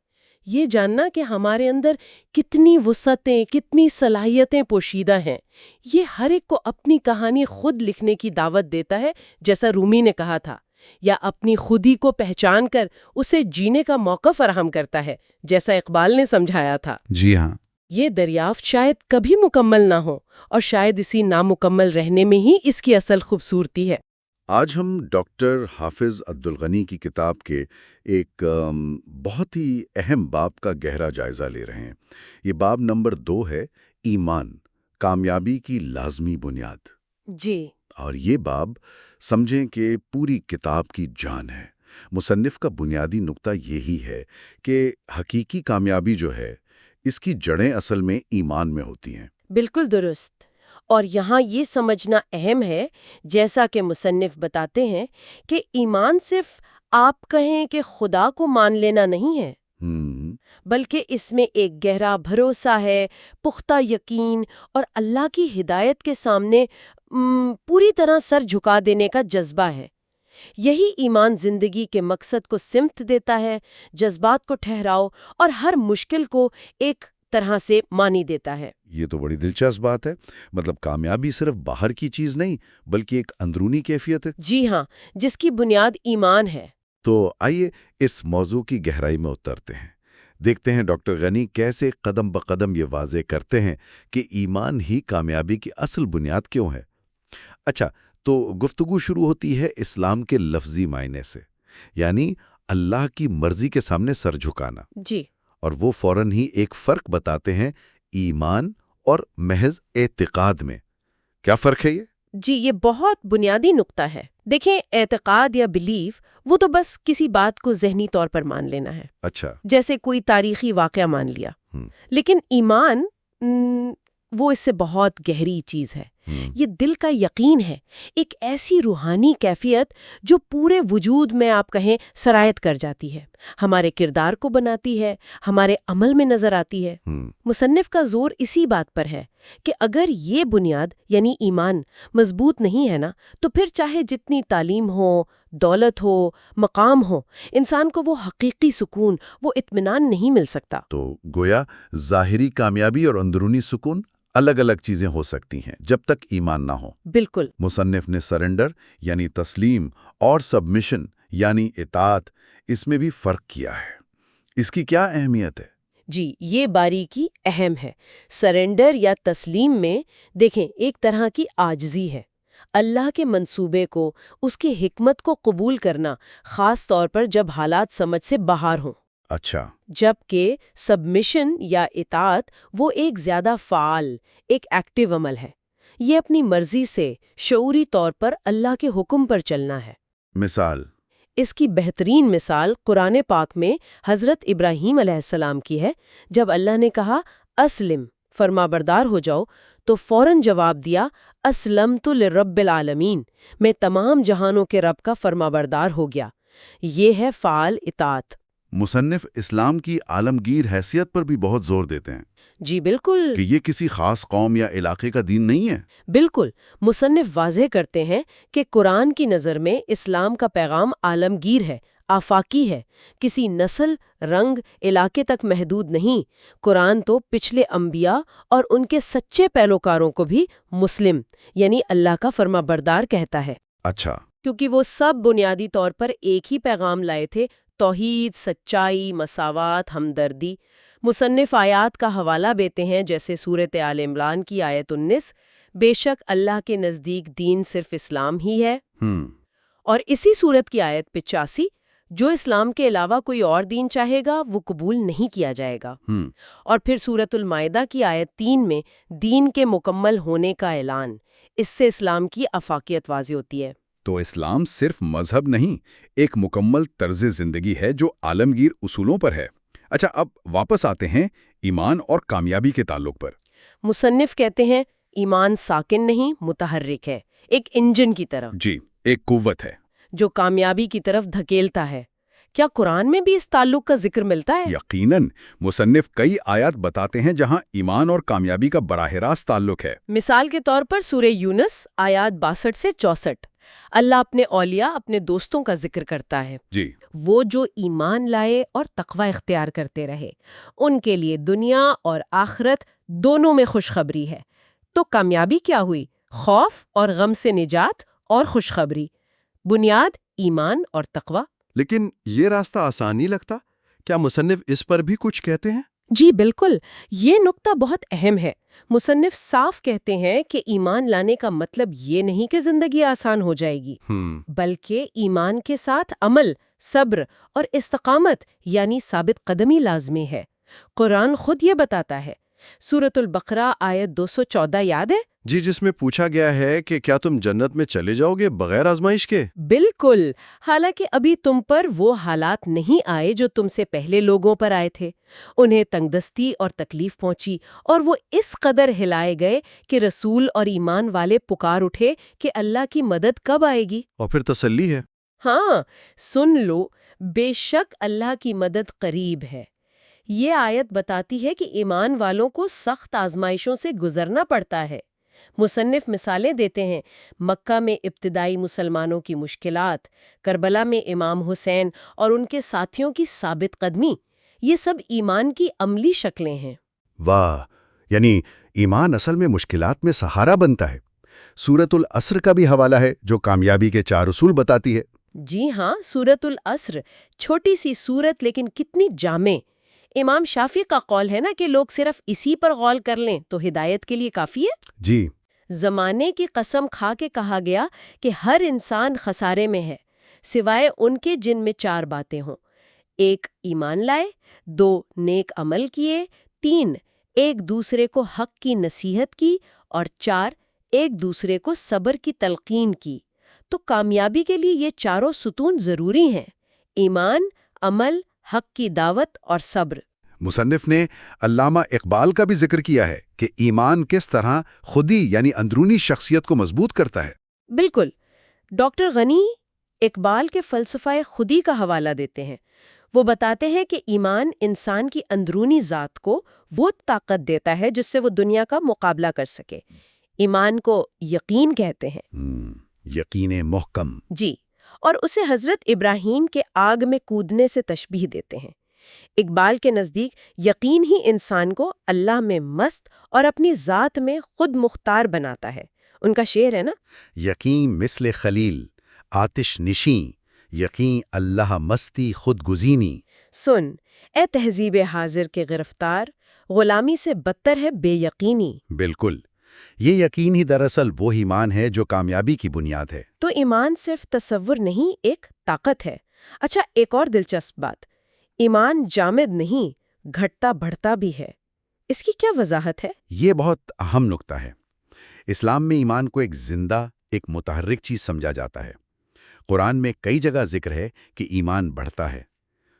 یہ جاننا کہ ہمارے اندر کتنی وسعتیں، کتنی صلاحیتیں پوشیدہ ہیں، یہ ہر ایک کو اپنی کہانی خود لکھنے کی دعوت دیتا ہے، جیسا رومی نے کہا تھا، یا اپنی خودی کو پہچان کر اسے جینے کا موقع فراہم کرتا ہے، جیسا اقبال نے سمجھایا تھا۔
جی ہاں،
یہ دریافت شاید کبھی مکمل نہ ہو، اور شاید اسی نامکمل رہنے میں ہی اس کی اصل خوبصورتی ہے۔
آج ہم ڈاکٹر حافظ عبدالغنی کی کتاب کے ایک بہت ہی اہم باب کا گہرا جائزہ لے رہے ہیں۔ یہ باب نمبر 2 ہے، ایمان، کامیابی کی لازمی بنیاد۔
جی،
اور یہ باب سمجھیں کہ پوری کتاب کی جان ہے۔ مصنف کا بنیادی نقطہ یہی ہے کہ حقیقی کامیابی جو ہے، اس کی جڑیں اصل میں ایمان میں ہوتی ہیں۔
بالکل درست۔ اور یہاں یہ سمجھنا اہم ہے، جیسا کہ مصنف بتاتے ہیں، کہ ایمان صرف آپ کہیں کہ خدا کو مان لینا نہیں ہے، بلکہ اس میں ایک گہرا بھروسہ ہے، پختہ یقین اور اللہ کی ہدایت کے سامنے پوری طرح سر جھکا دینے کا جذبہ ہے۔ یہی ایمان زندگی کے مقصد کو سمت دیتا ہے، جذبات کو ٹھہراؤ اور ہر مشکل کو ایک طرح سے مانی دیتا ہے۔
یہ تو بڑی دلچسپ بات ہے، مطلب کامیابی صرف باہر کی چیز نہیں بلکہ ایک اندرونی کیفیت ہے۔
جی ہاں، جس کی بنیاد ایمان ہے۔
تو آئیے اس موضوع کی گہرائی میں اترتے ہیں، دیکھتے ہیں ڈاکٹر غنی کیسے قدم بقدم یہ واضح کرتے ہیں کہ ایمان ہی کامیابی کی اصل بنیاد کیوں ہے۔ اچھا، تو گفتگو شروع ہوتی ہے اسلام کے لفظی معنی سے، یعنی اللہ کی مرضی کے سامنے سر جھکانا۔
جی،
اور وہ فوراً ہی ایک فرق بتاتے ہیں ایمان اور محض اعتقاد میں۔ کیا فرق ہے یہ؟
جی، یہ بہت بنیادی نقطہ ہے۔ دیکھیں، اعتقاد یا بلیف وہ تو بس کسی بات کو ذہنی طور پر مان لینا ہے،
اچھا،
جیسے کوئی تاریخی واقعہ مان لیا۔ لیکن ایمان وہ اس سے بہت گہری چیز ہے۔ یہ دل کا یقین ہے، ایک ایسی روحانی کیفیت جو پورے وجود میں آپ کہیں سرایت کر جاتی ہے، ہمارے کردار کو بناتی ہے، ہمارے عمل میں نظر آتی ہے۔ مصنف کا زور اسی بات پر ہے کہ اگر یہ بنیاد یعنی ایمان مضبوط نہیں ہے نا، تو پھر چاہے جتنی تعلیم ہو، دولت ہو، مقام ہو، انسان کو وہ حقیقی سکون، وہ اطمینان نہیں مل سکتا۔
تو گویا ظاہری کامیابی اور اندرونی سکون الگ الگ چیزیں ہو سکتی ہیں جب تک ایمان نہ ہو۔
بالکل۔
مصنف نے سرنڈر یعنی تسلیم اور سبمیشن یعنی اطاعت، اس میں بھی فرق کیا ہے۔ اس کی کیا اہمیت ہے؟
جی، یہ باریکی اہم ہے۔ سرنڈر یا تسلیم میں دیکھیں ایک طرح کی عاجزی ہے، اللہ کے منصوبے کو، اس کی حکمت کو قبول کرنا، خاص طور پر جب حالات سمجھ سے باہر ہوں۔
اچھا،
جبکہ سبمیشن یا اطاعت وہ ایک زیادہ فعال، ایک ایکٹیو عمل ہے۔ یہ اپنی مرضی سے شعوری طور پر اللہ کے حکم پر چلنا ہے۔
مثال؟
اس کی بہترین مثال قرآن پاک میں حضرت ابراہیم علیہ السلام کی ہے۔ جب اللہ نے کہا اسلم، فرما بردار ہو جاؤ، تو فوراً جواب دیا اسلمت لرب العالمین، میں تمام جہانوں کے رب کا فرما بردار ہو گیا۔ یہ ہے فعال اطاعت۔
مصنف اسلام کی عالمگیر حیثیت پر بھی بہت زور دیتے ہیں
جی بالکل،
کہ یہ کسی خاص قوم یا علاقے کا دین نہیں ہے۔
بالکل۔ مصنف واضح کرتے ہیں کہ قرآن کی نظر میں اسلام کا پیغام عالمگیر ہے، آفاقی ہے، کسی نسل، رنگ، علاقے تک محدود نہیں۔ قرآن تو پچھلے انبیاء اور ان کے سچے پیروکاروں کو بھی مسلم یعنی اللہ کا فرما بردار کہتا ہے۔
اچھا،
کیونکہ وہ سب بنیادی طور پر ایک ہی پیغام لائے تھے، توحید، سچائی، مساوات، ہمدردی۔ مصنف آیات کا حوالہ دیتے ہیں، جیسے سورۃ آل عمران کی آیت 19، بے شک اللہ کے نزدیک دین صرف اسلام ہی ہے۔ اور اسی صورت کی آیت 85، جو اسلام کے علاوہ کوئی اور دین چاہے گا وہ قبول نہیں کیا جائے گا۔ اور پھر سورۃ المائدہ کی آیت 3 میں دین کے مکمل ہونے کا اعلان، اس سے اسلام کی افاقیت واضح ہوتی ہے۔
تو اسلام صرف مذہب نہیں، ایک مکمل طرز زندگی ہے جو عالمگیر اصولوں پر ہے۔ اچھا، اب واپس آتے ہیں ایمان اور کامیابی کے تعلق پر۔
مصنف کہتے ہیں ایمان ساکن نہیں، متحرک ہے، ایک انجن کی طرح
جی، ایک قوت ہے۔
جو کامیابی کی طرف دھکیلتا ہے۔ کیا قرآن میں بھی اس تعلق کا ذکر ملتا ہے؟
یقیناً، مصنف کئی آیات بتاتے ہیں جہاں ایمان اور کامیابی کا براہ راست تعلق ہے۔
مثال کے طور پر سورہ یونس آیات 62 سے 64، اللہ اپنے اولیاء، اپنے دوستوں کا ذکر کرتا ہے۔
جی،
وہ جو ایمان لائے اور تقوی اختیار کرتے رہے، ان کے لیے دنیا اور آخرت دونوں میں خوشخبری ہے۔ تو کامیابی کیا ہوئی؟ خوف اور غم سے نجات اور خوشخبری۔ بنیاد ایمان اور تقوی۔
لیکن یہ راستہ آسان نہیں لگتا۔ کیا مصنف اس پر بھی کچھ کہتے ہیں؟
جی بالکل، یہ نقطہ بہت اہم ہے۔ مصنف صاف کہتے ہیں کہ ایمان لانے کا مطلب یہ نہیں کہ زندگی آسان ہو جائے گی، بلکہ ایمان کے ساتھ عمل، صبر اور استقامت یعنی ثابت قدمی لازمی ہے۔ قرآن خود یہ بتاتا ہے۔ سورۃ البقرہ آیت 214 یاد ہے؟
جی، جس میں پوچھا گیا ہے کہ کیا تم جنت میں چلے جاؤ گے بغیر آزمائش کے؟
بالکل، حالانکہ ابھی تم پر وہ حالات نہیں آئے جو تم سے پہلے لوگوں پر آئے تھے۔ انہیں تنگدستی اور تکلیف پہنچی اور وہ اس قدر ہلائے گئے کہ رسول اور ایمان والے پکار اٹھے کہ اللہ کی مدد کب آئے گی؟
اور پھر تسلی ہے۔
ہاں، سن لو، بے شک اللہ کی مدد قریب ہے۔ یہ آیت بتاتی ہے کہ ایمان والوں کو سخت آزمائشوں سے گزرنا پڑتا ہے۔ مصنف مثالیں دیتے ہیں، مکہ میں ابتدائی مسلمانوں کی مشکلات، کربلا میں امام حسین اور ان کے ساتھیوں کی ثابت قدمی، یہ سب ایمان کی عملی شکلیں ہیں۔
واہ، یعنی ایمان اصل میں مشکلات میں سہارا بنتا ہے۔ سورۃ العصر کا بھی حوالہ ہے جو کامیابی کے 4 اصول بتاتی ہے۔
جی ہاں، سورۃ العصر، چھوٹی سی سورت لیکن کتنی جامع۔ امام شافعی کا قول ہے نا کہ لوگ صرف اسی پر غور کر لیں تو ہدایت کے لیے کافی ہے۔
جی،
زمانے کی قسم کھا کے کہا گیا کہ ہر انسان خسارے میں ہے سوائے ان کے جن میں 4 باتیں ہوں: 1 ایمان لائے، 2 نیک عمل کیے، 3 ایک دوسرے کو حق کی نصیحت کی، اور 4 ایک دوسرے کو صبر کی تلقین کی۔ تو کامیابی کے لیے یہ 4 ستون ضروری ہیں: ایمان، عمل، حق کی دعوت اور صبر۔
مصنف نے علامہ اقبال کا بھی ذکر کیا ہے کہ ایمان کس طرح خودی یعنی اندرونی شخصیت کو مضبوط کرتا ہے۔
بالکل، ڈاکٹر غنی اقبال کے فلسفہ خودی کا حوالہ دیتے ہیں۔ وہ بتاتے ہیں کہ ایمان انسان کی اندرونی ذات کو وہ طاقت دیتا ہے جس سے وہ دنیا کا مقابلہ کر سکے۔ ایمان کو یقین کہتے ہیں۔
یقین محکم۔
جی، اور اسے حضرت ابراہیم کے آگ میں کودنے سے تشبیہ دیتے ہیں۔ اقبال کے نزدیک یقین ہی انسان کو اللہ میں مست اور اپنی ذات میں خود مختار بناتا ہے۔ ان کا شعر ہے نا،
یقین مثل خلیل آتش نشیں، یقین اللہ مستی خود گزینی۔
سن اے تہذیب حاضر کے گرفتار، غلامی سے بدتر ہے بے یقینی۔
بالکل، یہ یقین ہی دراصل وہ ایمان ہے جو کامیابی کی بنیاد ہے۔
تو ایمان صرف تصور نہیں، ایک طاقت ہے۔ اچھا، ایک اور دلچسپ بات، ایمان جامد نہیں، گھٹتا بڑھتا بھی ہے۔ اس کی کیا وضاحت ہے؟
یہ بہت اہم نکتہ ہے۔ اسلام میں ایمان کو ایک زندہ، ایک متحرک چیز سمجھا جاتا ہے۔ قرآن میں کئی جگہ ذکر ہے کہ ایمان بڑھتا ہے۔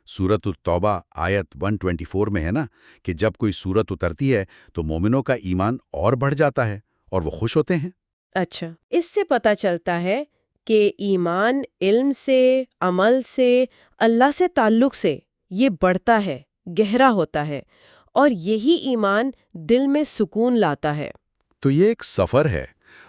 سورۃ التوبہ آیت 124 میں ہے نا کہ جب کوئی سورت اترتی ہے تو مومنوں کا ایمان اور بڑھ جاتا ہے اور وہ خوش ہوتے ہیں۔
اچھا، اس سے پتہ چلتا ہے کہ ایمان علم سے، عمل سے، اللہ سے تعلق سے یہ بڑھتا ہے، گہرا ہوتا ہے، اور یہی ایمان دل میں سکون لاتا ہے۔
تو یہ ایک سفر ہے۔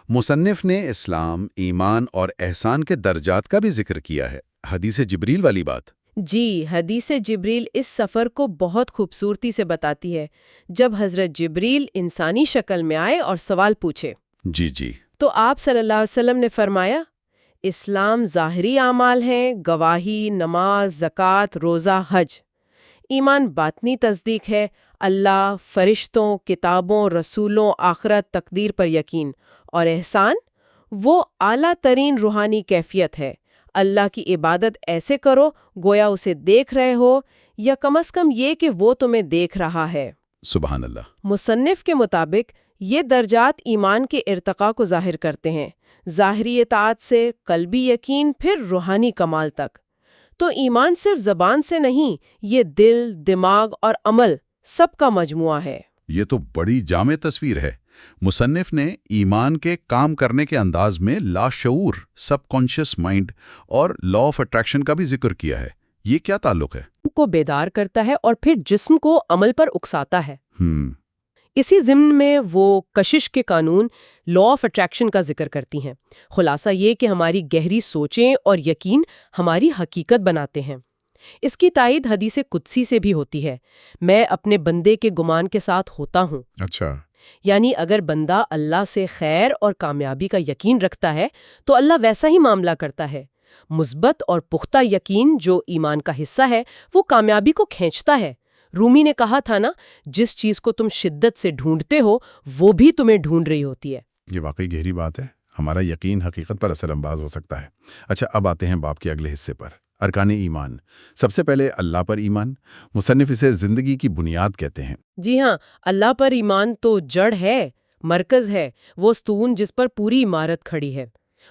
مصنف نے اسلام، ایمان اور احسان کے درجات کا بھی ذکر کیا ہے۔ حدیث جبریل والی بات۔
جی، حدیث جبریل اس سفر کو بہت خوبصورتی سے بتاتی ہے۔ جب حضرت جبریل انسانی شکل میں آئے اور سوال پوچھے،
جی،
تو آپ صلی اللہ علیہ وسلم نے فرمایا، اسلام ظاہری اعمال ہیں، گواہی، نماز، زکوٰۃ، روزہ، حج۔ ایمان باطنی تصدیق ہے، اللہ، فرشتوں، کتابوں، رسولوں، آخرت، تقدیر پر یقین۔ اور احسان وہ اعلیٰ ترین روحانی کیفیت ہے، اللہ کی عبادت ایسے کرو گویا اسے دیکھ رہے ہو، یا کم از کم یہ کہ وہ تمہیں دیکھ رہا ہے۔
سبحان اللہ۔
مصنف کے مطابق یہ درجات ایمان کے ارتقاء کو ظاہر کرتے ہیں، ظاہری اطاعت سے قلبی یقین، پھر روحانی کمال تک۔ تو ایمان صرف زبان سے نہیں، یہ دل، دماغ اور عمل سب کا مجموعہ ہے۔
یہ تو بڑی جامع تصویر ہے۔ مصنف نے ایمان کے کام کرنے کے انداز میں لاشعور، سب کانشیس مائنڈ اور لا آف اٹریکشن کا بھی ذکر کیا ہے۔ یہ کیا تعلق ہے؟
کو بیدار کرتا ہے اور پھر جسم کو عمل پر اکساتا ہے۔ اسی ضمن میں وہ کشش کے قانون، لا آف اٹریکشن کا ذکر کرتی ہیں۔ خلاصہ یہ کہ ہماری گہری سوچیں اور یقین ہماری حقیقت بناتے ہیں۔ اس کی تائید حدیث قدسی سے بھی ہوتی ہے، میں اپنے بندے کے گمان کے ساتھ ہوتا ہوں۔
اچھا۔
یعنی اگر بندہ اللہ سے خیر اور کامیابی کا یقین رکھتا ہے تو اللہ ویسا ہی معاملہ کرتا ہے۔ مثبت اور پختہ یقین جو ایمان کا حصہ ہے وہ کامیابی کو کھینچتا ہے۔ رومی نے کہا تھا نا، جس چیز کو تم شدت سے ڈھونڈتے ہو وہ بھی تمہیں ڈھونڈ رہی ہوتی ہے۔
یہ واقعی گہری بات ہے۔ ہمارا یقین حقیقت پر اثر انداز ہو سکتا ہے۔ اچھا، اب آتے ہیں باب کے اگلے حصے پر، ارکان ایمان۔ سب سے پہلے اللہ پر ایمان۔ مصنف اسے زندگی کی بنیاد کہتے ہیں۔
جی ہاں، اللہ پر ایمان تو جڑ ہے، مرکز ہے، وہ ستون جس پر پوری عمارت کھڑی ہے۔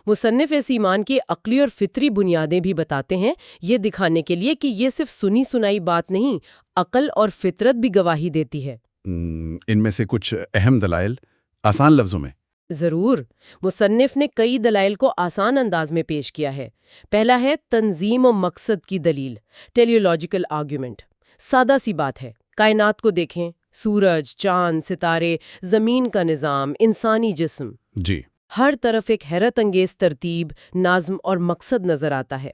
مصنف اس ایمان کی عقلی اور فطری بنیادیں بھی بتاتے ہیں، یہ دکھانے کے لیے کہ یہ صرف سنی سنائی بات نہیں، عقل اور فطرت بھی گواہی دیتی ہے۔
ان میں سے کچھ اہم دلائل آسان لفظوں میں۔
ضرور، مصنف نے کئی دلائل کو آسان انداز میں پیش کیا ہے۔ پہلا ہے تنظیم و مقصد کی دلیل، ٹیلیولوجیکل آرگیومنٹ۔ سادہ سی بات ہے، کائنات کو دیکھیں، سورج، چاند، ستارے، زمین کا نظام، انسانی جسم،
جی،
ہر طرف ایک حیرت انگیز ترتیب، نظم اور مقصد نظر آتا ہے۔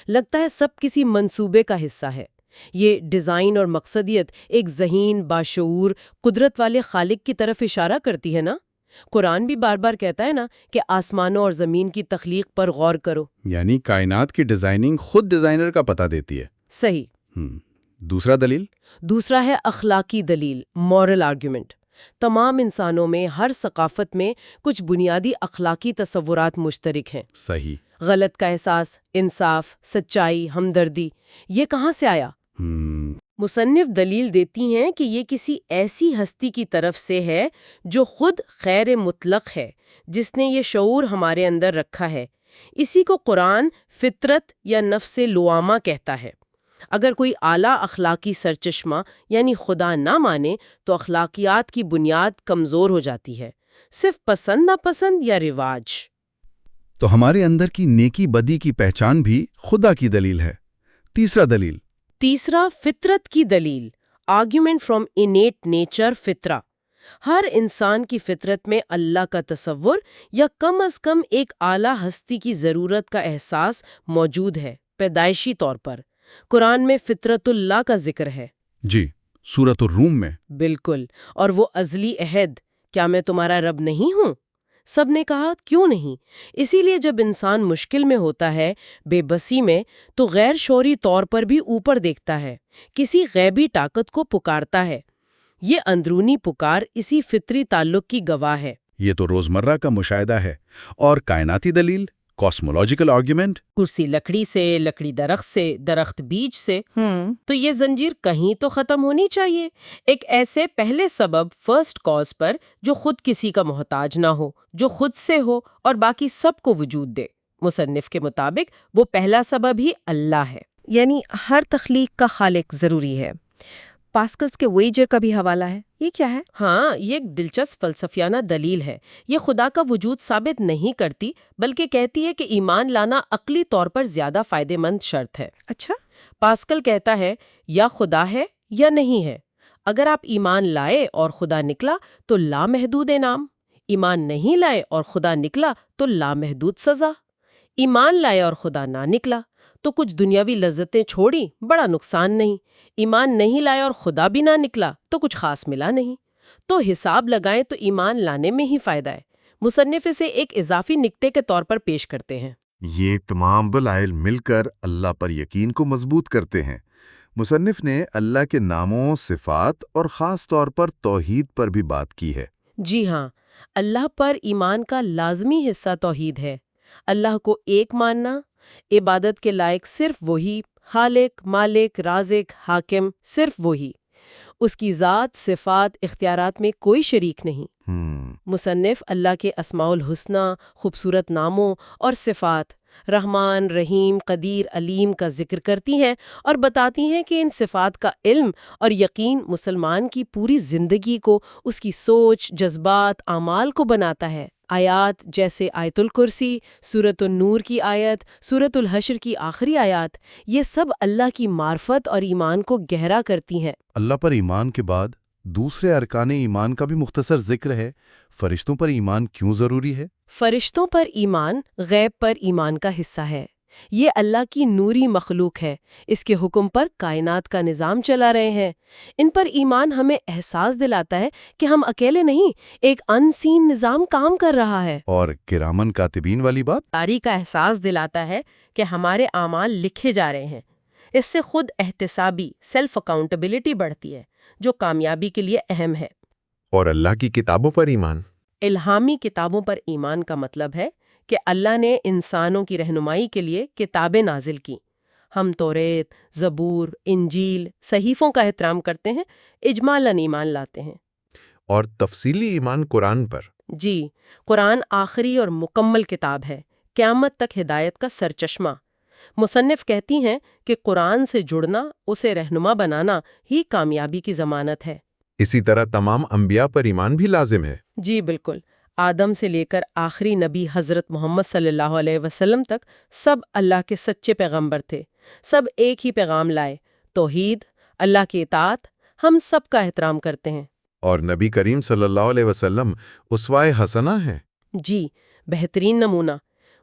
لگتا ہے سب کسی منصوبے کا حصہ ہے۔ یہ ڈیزائن اور مقصدیت ایک ذہین، باشعور، قدرت والے خالق کی طرف اشارہ کرتی ہے نا۔ قرآن بھی بار بار کہتا ہے نا کہ آسمانوں اور زمین کی تخلیق پر غور کرو۔
یعنی کائنات کی ڈیزائننگ خود ڈیزائنر کا پتہ دیتی ہے۔
صحیح۔
دوسرا دلیل؟
دوسرا ہے اخلاقی دلیل، مورل آرگیومنٹ۔ تمام انسانوں میں، ہر ثقافت میں کچھ بنیادی اخلاقی تصورات مشترک ہیں۔
صحیح۔
غلط کا احساس، انصاف، سچائی، ہمدردی، یہ کہاں سے آیا؟ مصنف دلیل دیتی ہیں کہ یہ کسی ایسی ہستی کی طرف سے ہے جو خود خیر مطلق ہے، جس نے یہ شعور ہمارے اندر رکھا ہے۔ اسی کو قرآن فطرت یا نفس لوامہ کہتا ہے۔ اگر کوئی اعلیٰ اخلاقی سرچشمہ یعنی خدا نہ مانے تو اخلاقیات کی بنیاد کمزور ہو جاتی ہے، صرف پسند ناپسند یا رواج۔
تو ہمارے اندر کی نیکی بدی کی پہچان بھی خدا کی دلیل ہے۔ تیسرا دلیل؟
تیسرا فطرت کی دلیل، آرگیومنٹ فرام انیٹ نیچر فطرہ۔ ہر انسان کی فطرت میں اللہ کا تصور یا کم از کم ایک اعلیٰ ہستی کی ضرورت کا احساس موجود ہے، پیدائشی طور پر۔ قرآن میں فطرت اللہ کا ذکر ہے۔
جی، سورۃ الروم میں۔
بالکل، اور وہ ازلی عہد، کیا میں تمہارا رب نہیں ہوں؟ سب نے کہا کیوں نہیں؟ اسی لیے جب انسان مشکل میں ہوتا ہے، بے بسی میں، تو غیر شعوری طور پر بھی اوپر دیکھتا ہے، کسی غیبی طاقت کو پکارتا ہے۔ یہ اندرونی پکار اسی فطری تعلق کی گواہ ہے۔
یہ تو روزمرہ کا مشاہدہ ہے۔ اور کائناتی دلیل، کاسمولوجیکل آرگیومنٹ؟
کرسی لکڑی سے، لکڑی درخت سے، درخت بیج سے، تو یہ زنجیر کہیں تو ختم ہونی چاہیے، ایک ایسے پہلے سبب، فرسٹ کاز پر جو خود کسی کا محتاج نہ ہو، جو خود سے ہو اور باقی سب کو وجود دے۔ مصنف کے مطابق وہ پہلا سبب ہی اللہ ہے۔
یعنی ہر تخلیق کا خالق ضروری ہے۔ پاسکلز کے ویجر کا بھی حوالہ ہے، یہ کیا ہے؟
ہاں، یہ ایک دلچسپ فلسفیانہ دلیل ہے۔ یہ خدا کا وجود ثابت نہیں کرتی، بلکہ کہتی ہے کہ ایمان لانا عقلی طور پر زیادہ فائدہ مند شرط ہے۔
اچھا۔
پاسکل کہتا ہے یا خدا ہے یا نہیں ہے۔ اگر آپ ایمان لائے اور خدا نکلا تو لامحدود انعام، ایمان نہیں لائے اور خدا نکلا تو لامحدود سزا۔ ایمان لائے اور خدا نہ نکلا تو کچھ دنیاوی لذتیں چھوڑی، بڑا نقصان نہیں۔ ایمان نہیں لائے اور خدا بھی نہ نکلا تو کچھ خاص ملا نہیں۔ تو حساب لگائیں تو ایمان لانے میں ہی فائدہ ہے۔ مصنف اسے ایک اضافی نکتے کے طور پر پیش کرتے ہیں۔
یہ تمام دلائل مل کر اللہ پر یقین کو مضبوط کرتے ہیں۔ مصنف نے اللہ کے ناموں، صفات اور خاص طور پر توحید پر بھی بات کی ہے۔
جی ہاں، اللہ پر ایمان کا لازمی حصہ توحید ہے۔ اللہ کو ایک ماننا، عبادت کے لائق صرف وہی، خالق، مالک، رازق، حاکم، صرف وہی۔ اس کی ذات، صفات، اختیارات میں کوئی شریک نہیں۔ مصنف اللہ کے اسماء الحسنی، خوبصورت ناموں اور صفات رحمان، رحیم، قدیر، علیم کا ذکر کرتی ہیں اور بتاتی ہیں کہ ان صفات کا علم اور یقین مسلمان کی پوری زندگی کو، اس کی سوچ، جذبات، اعمال کو بناتا ہے۔ آیات جیسے آیت الکرسی، سورۃ النور کی آیت، سورۃ الحشر کی آخری آیات، یہ سب اللہ کی معرفت اور ایمان کو گہرا کرتی ہیں۔
اللہ پر ایمان کے بعد دوسرے ارکان ایمان کا بھی مختصر ذکر ہے۔ فرشتوں پر ایمان کیوں ضروری ہے؟
فرشتوں پر ایمان غیب پر ایمان کا حصہ ہے۔ یہ اللہ کی نوری مخلوق ہے، اس کے حکم پر کائنات کا نظام چلا رہے ہیں۔ ان پر ایمان ہمیں احساس دلاتا ہے کہ ہم اکیلے نہیں، ایک ان سین نظام کام کر رہا ہے۔
اور کرامن کاتبین والی بات؟
جاری کا احساس دلاتا ہے کہ ہمارے اعمال لکھے جا رہے ہیں۔ اس سے خود احتسابی، سیلف اکاؤنٹیبلٹی بڑھتی ہے، جو کامیابی کے لیے اہم ہے۔
اور اللہ کی کتابوں پر ایمان؟
الہامی کتابوں پر ایمان کا مطلب ہے کہ اللہ نے انسانوں کی رہنمائی کے لیے کتابیں نازل کی۔ ہم توریت، زبور، انجیل، صحیفوں کا احترام کرتے ہیں، اجمالاً ایمان لاتے ہیں۔
اور تفصیلی ایمان قرآن پر؟
جی، قرآن آخری اور مکمل کتاب ہے، قیامت تک ہدایت کا سرچشمہ۔ مصنف کہتی ہیں کہ قرآن سے جڑنا، اسے رہنما بنانا ہی کامیابی کی ضمانت ہے۔
اسی طرح تمام انبیاء پر ایمان بھی لازم ہے؟
جی بالکل، آدم سے لے کر آخری نبی حضرت محمد صلی اللہ علیہ وسلم تک سب اللہ کے سچے پیغمبر تھے، سب ایک ہی پیغام لائے، توحید، اللہ کی اطاعت۔ ہم سب کا احترام کرتے ہیں۔
اور نبی کریم صلی اللہ علیہ وسلم اسوہ حسنہ ہے؟
جی، بہترین نمونہ۔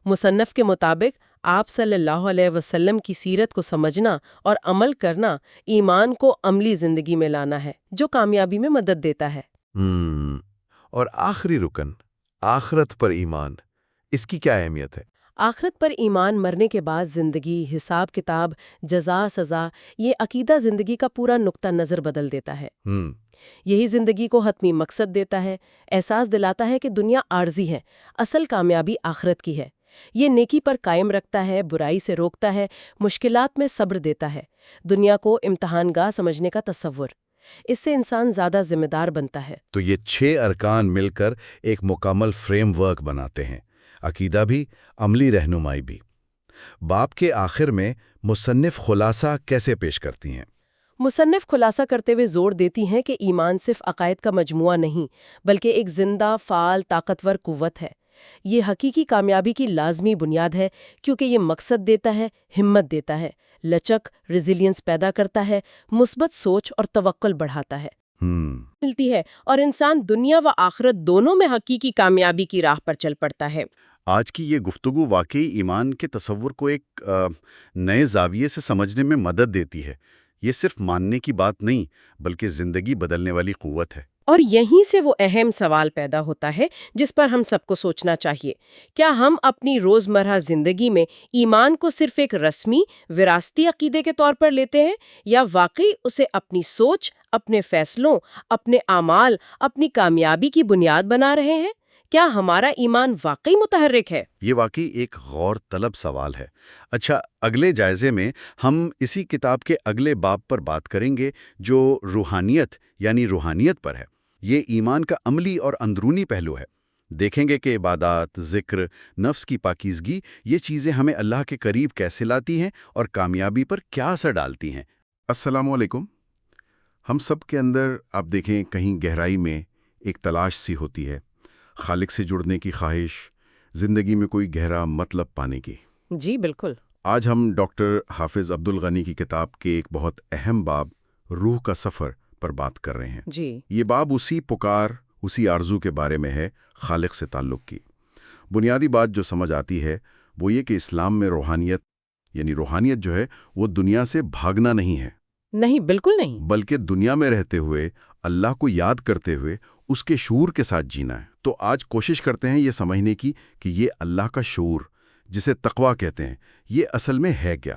مصنف کے مطابق آپ صلی اللہ علیہ وسلم کی سیرت کو سمجھنا اور عمل کرنا ایمان کو عملی زندگی میں لانا ہے، جو کامیابی میں مدد دیتا ہے۔
اور آخری رکن، آخرت پر ایمان، اس کی کیا اہمیت ہے؟
آخرت پر ایمان مرنے کے بعد زندگی، حساب کتاب، جزا سزا، یہ عقیدہ زندگی کا پورا نقطہ نظر بدل دیتا ہے۔ یہی زندگی کو حتمی مقصد دیتا ہے، احساس دلاتا ہے کہ دنیا عارضی ہے، اصل کامیابی آخرت کی ہے۔ یہ نیکی پر قائم رکھتا ہے، برائی سے روکتا ہے، مشکلات میں صبر دیتا ہے، دنیا کو امتحان گاہ سمجھنے کا تصور۔ اس سے انسان زیادہ ذمہ دار بنتا ہے۔
تو یہ 6 ارکان مل کر ایک مکمل فریم ورک بناتے ہیں، عقیدہ بھی، عملی رہنمائی بھی۔ باب کے آخر میں مصنف خلاصہ کیسے پیش کرتی ہیں؟
مصنف خلاصہ کرتے ہوئے زور دیتی ہیں کہ ایمان صرف عقائد کا مجموعہ نہیں، بلکہ ایک زندہ، فعال، طاقتور قوت ہے۔ یہ حقیقی کامیابی کی لازمی بنیاد ہے، کیونکہ یہ مقصد دیتا ہے، ہمت دیتا ہے، لچک، ریزیلینس پیدا کرتا ہے، مثبت سوچ اور توکل بڑھاتا ہے، ملتی ہے، اور انسان دنیا و آخرت دونوں میں حقیقی کامیابی کی راہ پر چل پڑتا ہے۔
آج کی یہ گفتگو واقعی ایمان کے تصور کو ایک نئے زاویے سے سمجھنے میں مدد دیتی ہے۔ یہ صرف ماننے کی بات نہیں، بلکہ زندگی بدلنے والی قوت ہے۔
اور یہیں سے وہ اہم سوال پیدا ہوتا ہے جس پر ہم سب کو سوچنا چاہیے۔ کیا ہم اپنی روزمرہ زندگی میں ایمان کو صرف ایک رسمی، وراثتی عقیدے کے طور پر لیتے ہیں، یا واقعی اسے اپنی سوچ، اپنے فیصلوں، اپنے اعمال، اپنی کامیابی کی بنیاد بنا رہے ہیں؟ کیا ہمارا ایمان واقعی متحرک ہے؟
یہ واقعی ایک غور طلب سوال ہے۔ اچھا، اگلے جائزے میں ہم اسی کتاب کے اگلے باب پر بات کریں گے، جو روحانیت یعنی روحانیت پر ہے۔ یہ ایمان کا عملی اور اندرونی پہلو ہے۔ دیکھیں گے کہ عبادات، ذکر، نفس کی پاکیزگی، یہ چیزیں ہمیں اللہ کے قریب کیسے لاتی ہیں اور کامیابی پر کیا اثر ڈالتی ہیں۔
السلام علیکم۔ ہم سب کے اندر آپ دیکھیں کہیں گہرائی میں ایک تلاش سی ہوتی ہے، خالق سے جڑنے کی خواہش، زندگی میں کوئی گہرا مطلب پانے کی۔
جی بالکل۔
آج ہم ڈاکٹر حافظ عبد الغنی کی کتاب کے ایک بہت اہم باب روح کا سفر پر بات کر رہے ہیں۔
جی،
یہ باب اسی پکار، اسی آرزو کے بارے میں ہے، خالق سے تعلق کی۔ بنیادی بات جو سمجھ آتی ہے وہ یہ کہ اسلام میں روحانیت یعنی روحانیت جو ہے وہ دنیا سے بھاگنا نہیں ہے،
نہیں، بالکل نہیں۔
بلکہ دنیا میں رہتے ہوئے اللہ کو یاد کرتے ہوئے اس کے شعور کے ساتھ جینا ہے۔ تو آج کوشش کرتے ہیں یہ سمجھنے کی کہ یہ اللہ کا شعور، جسے تقویٰ کہتے ہیں، یہ اصل میں ہے کیا،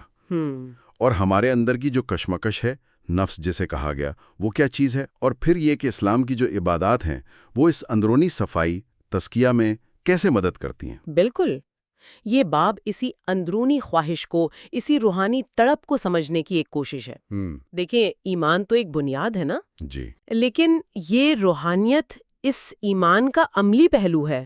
اور ہمارے اندر کی جو کشمکش ہے، نفس جسے کہا گیا، وہ کیا چیز ہے، اور پھر یہ کہ اسلام کی جو عبادات ہیں وہ اس اندرونی صفائی، تزکیہ میں کیسے مدد کرتی ہیں۔
بالکل۔ یہ باب اسی اندرونی خواہش کو، اسی روحانی تڑپ کو سمجھنے کی ایک کوشش ہے۔ دیکھیں، ایمان تو ایک بنیاد ہے نا،
جی،
لیکن یہ روحانیت اس ایمان کا عملی پہلو ہے،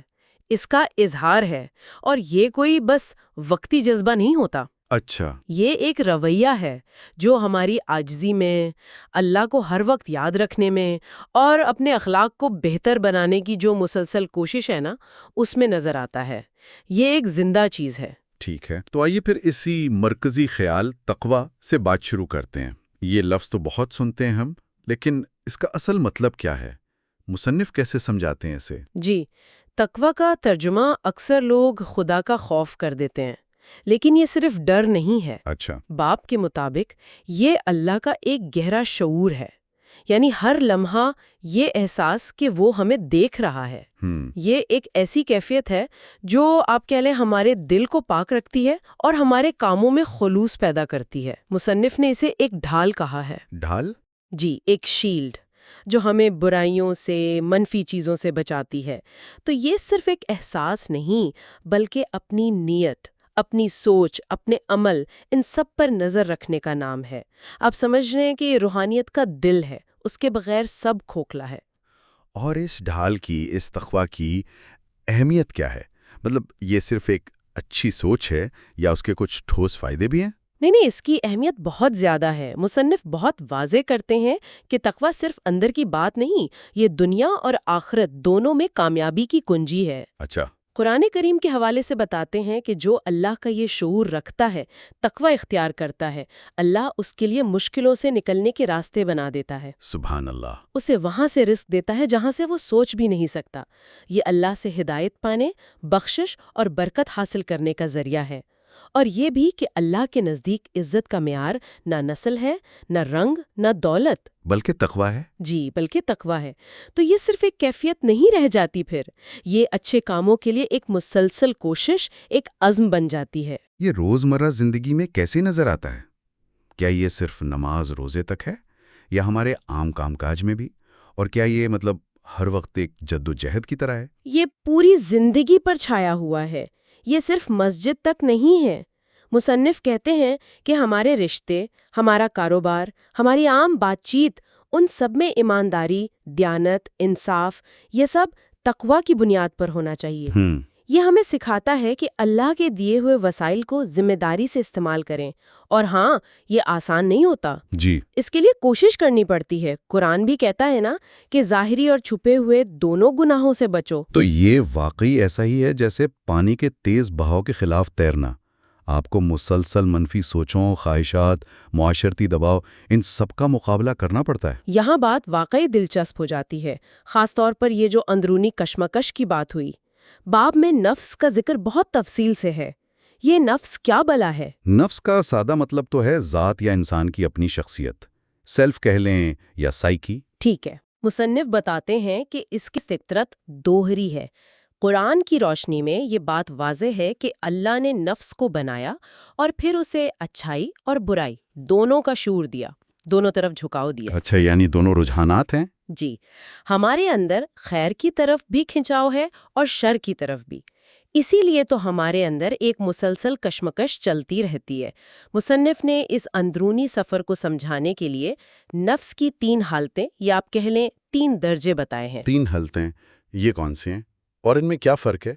اس کا اظہار ہے، اور یہ کوئی بس وقتی جذبہ نہیں ہوتا۔
اچھا،
یہ ایک رویہ ہے جو ہماری عاجزی میں، اللہ کو ہر وقت یاد رکھنے میں، اور اپنے اخلاق کو بہتر بنانے کی جو مسلسل کوشش ہے نا، اس میں نظر آتا ہے۔ یہ ایک زندہ چیز ہے۔
ٹھیک ہے، تو آئیے پھر اسی مرکزی خیال تقوی سے بات شروع کرتے ہیں۔ یہ لفظ تو بہت سنتے ہیں ہم، لیکن اس کا اصل مطلب کیا ہے؟ مصنف کیسے سمجھاتے ہیں اسے؟
جی، تقوی کا ترجمہ اکثر لوگ خدا کا خوف کر دیتے ہیں، لیکن یہ صرف ڈر نہیں ہے۔
اچھا،
باپ کے مطابق یہ اللہ کا ایک گہرا شعور ہے، یعنی ہر لمحہ یہ احساس کہ وہ ہمیں دیکھ رہا ہے۔ یہ ایک ایسی کیفیت ہے جو آپ کہہ لیں ہمارے دل کو پاک رکھتی ہے اور ہمارے کاموں میں خلوص پیدا کرتی ہے۔ مصنف نے اسے ایک ڈھال کہا ہے۔
ڈھال؟
جی، ایک شیلڈ جو ہمیں برائیوں سے، منفی چیزوں سے بچاتی ہے۔ تو یہ صرف ایک احساس نہیں، بلکہ اپنی نیت، اپنی سوچ، اپنے عمل، ان سب پر نظر رکھنے کا نام ہے۔ آپ سمجھ رہے ہیں کہ یہ روحانیت کا دل ہے، اس کے بغیر سب کھوکھلا ہے۔
اور اس ڈھال کی، اس تقوی کی اہمیت کیا ہے؟ مطلب یہ صرف ایک اچھی سوچ ہے یا اس کے کچھ ٹھوس فائدے بھی ہیں؟
نہیں، اس کی اہمیت بہت زیادہ ہے۔ مصنف بہت واضح کرتے ہیں کہ تقوی صرف اندر کی بات نہیں، یہ دنیا اور آخرت دونوں میں کامیابی کی کنجی ہے۔
اچھا،
قرآن کریم کے حوالے سے بتاتے ہیں کہ جو اللہ کا یہ شعور رکھتا ہے، تقوی اختیار کرتا ہے، اللہ اس کے لیے مشکلوں سے نکلنے کے راستے بنا دیتا ہے۔
سبحان اللہ۔
اسے وہاں سے رزق دیتا ہے جہاں سے وہ سوچ بھی نہیں سکتا۔ یہ اللہ سے ہدایت پانے، بخشش اور برکت حاصل کرنے کا ذریعہ ہے۔ اور یہ بھی کہ اللہ کے نزدیک عزت کا معیار نہ نسل ہے، نہ رنگ، نہ دولت،
بلکہ تقوی ہے۔
جی، بلکہ تقوی ہے۔ تو یہ صرف ایک کیفیت نہیں رہ جاتی، پھر یہ اچھے کاموں کے لیے ایک مسلسل کوشش، ایک عزم بن جاتی ہے۔
یہ روزمرہ زندگی میں کیسے نظر آتا ہے؟ کیا یہ صرف نماز روزے تک ہے یا ہمارے عام کام کاج میں بھی؟ اور کیا یہ ہر وقت ایک جد و جہد کی طرح ہے؟
یہ پوری زندگی پر چھایا ہوا ہے، یہ صرف مسجد تک نہیں ہے۔ مصنف کہتے ہیں کہ ہمارے رشتے، ہمارا کاروبار، ہماری عام بات چیت، ان سب میں ایمانداری، دیانت، انصاف، یہ سب تقوی کی بنیاد پر ہونا چاہیے۔ یہ ہمیں سکھاتا ہے کہ اللہ کے دیے ہوئے وسائل کو ذمہ داری سے استعمال کریں، اور ہاں، یہ آسان نہیں ہوتا۔
جی،
اس کے لیے کوشش کرنی پڑتی ہے۔ قرآن بھی کہتا ہے نا کہ ظاہری اور چھپے ہوئے دونوں گناہوں سے بچو۔
تو یہ واقعی ایسا ہی ہے جیسے پانی کے تیز بہاؤ کے خلاف تیرنا۔ آپ کو مسلسل منفی سوچوں، خواہشات، معاشرتی دباؤ، ان سب کا مقابلہ کرنا پڑتا ہے۔
یہاں بات واقعی دلچسپ ہو جاتی ہے، خاص طور پر یہ جو اندرونی کشمکش کی بات ہوئی۔ باب میں نفس کا ذکر بہت تفصیل سے ہے۔ یہ نفس کیا بلا ہے؟
نفس کا سادہ مطلب تو ہے ذات یا انسان کی اپنی شخصیت، سیلف کہہ لیں یا سائیکی۔
ٹھیک ہے، مصنف بتاتے ہیں کہ اس کی فطرت دوہری ہے۔ قرآن کی روشنی میں یہ بات واضح ہے کہ اللہ نے نفس کو بنایا اور پھر اسے اچھائی اور برائی دونوں کا شعور دیا، دونوں طرف جھکاؤ دیا۔
اچھا، یعنی دونوں رجحانات ہیں؟
جی، ہمارے اندر خیر کی طرف بھی کھنچاؤ ہے اور شر کی طرف بھی۔ اسی لیے تو ہمارے اندر ایک مسلسل کشمکش چلتی رہتی ہے۔ مصنف نے اس اندرونی سفر کو سمجھانے کے لیے نفس کی 3 حالتیں یا آپ کہہ لیں 3 درجے بتائے ہیں۔
3 حالتیں، یہ کون سے ہیں اور ان میں کیا فرق ہے؟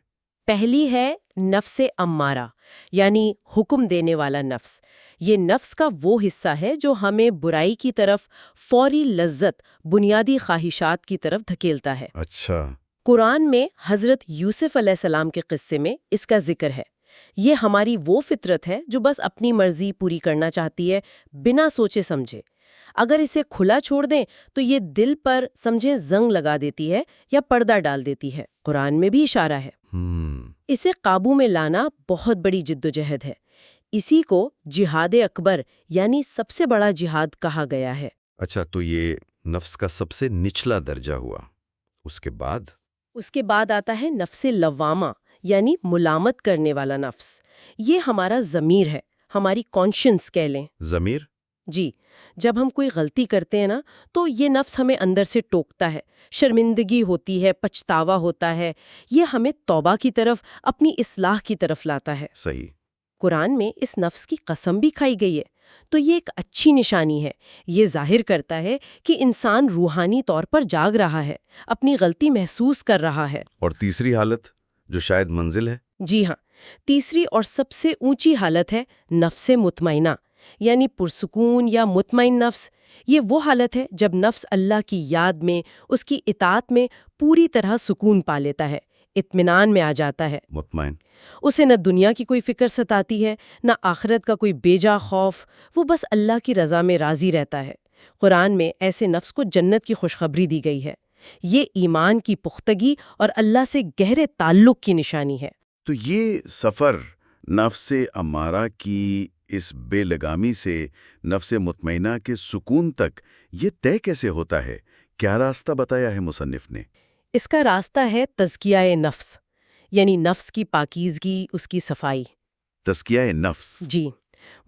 پہلی ہے نفس امارہ، یعنی حکم دینے والا نفس۔ یہ نفس کا وہ حصہ ہے جو ہمیں برائی کی طرف، فوری لذت، بنیادی خواہشات کی طرف دھکیلتا ہے۔
اچھا،
قرآن میں حضرت یوسف علیہ السلام کے قصے میں اس کا ذکر ہے۔ یہ ہماری وہ فطرت ہے جو بس اپنی مرضی پوری کرنا چاہتی ہے، بنا سوچے سمجھے۔ اگر اسے کھلا چھوڑ دیں تو یہ دل پر سمجھیں زنگ لگا دیتی ہے یا پردہ ڈال دیتی ہے۔ قرآن میں بھی اشارہ ہے۔ اسے قابو میں لانا بہت بڑی جدوجہد ہے۔ اسی کو جہاد اکبر یعنی سب سے بڑا جہاد کہا گیا ہے۔
اچھا، تو یہ نفس کا سب سے نچلا درجہ ہوا۔ اس کے بعد
آتا ہے نفس لوامہ، یعنی ملامت کرنے والا نفس۔ یہ ہمارا ضمیر ہے، ہماری کانشنس کہہ لیں۔
ضمیر؟
جی، جب ہم کوئی غلطی کرتے ہیں نا تو یہ نفس ہمیں اندر سے ٹوکتا ہے، شرمندگی ہوتی ہے، پچھتاوا ہوتا ہے، یہ ہمیں توبہ کی طرف، اپنی اصلاح کی طرف لاتا ہے۔
صحیح۔
قرآن میں اس نفس کی قسم بھی کھائی گئی ہے، تو یہ ایک اچھی نشانی ہے۔ یہ ظاہر کرتا ہے کہ انسان روحانی طور پر جاگ رہا ہے، اپنی غلطی محسوس کر رہا ہے۔
اور تیسری حالت جو شاید منزل ہے؟
جی ہاں، تیسری اور سب سے اونچی حالت ہے نفس مطمئنہ، یعنی پرسکون یا مطمئن نفس۔ یہ وہ حالت ہے جب نفس اللہ کی یاد میں، اس کی اطاعت میں پوری طرح سکون پا لیتا ہے، اطمینان میں آ جاتا ہے۔
مطمئن۔
اسے نہ دنیا کی کوئی فکر ستاتی ہے، نہ آخرت کا کوئی بیجا خوف، وہ بس اللہ کی رضا میں راضی رہتا ہے۔ قرآن میں ایسے نفس کو جنت کی خوشخبری دی گئی ہے۔ یہ ایمان کی پختگی اور اللہ سے گہرے تعلق کی نشانی ہے۔
تو یہ سفر نفس امارہ کی اس بے لگامی سے نفس مطمئنہ کے سکون تک یہ طے کیسے ہوتا ہے؟ کیا راستہ بتایا ہے مصنف نے؟
اس کا راستہ ہے تزکیہ نفس، یعنی نفس کی پاکیزگی، اس کی صفائی۔
تزکیہ نفس۔
جی،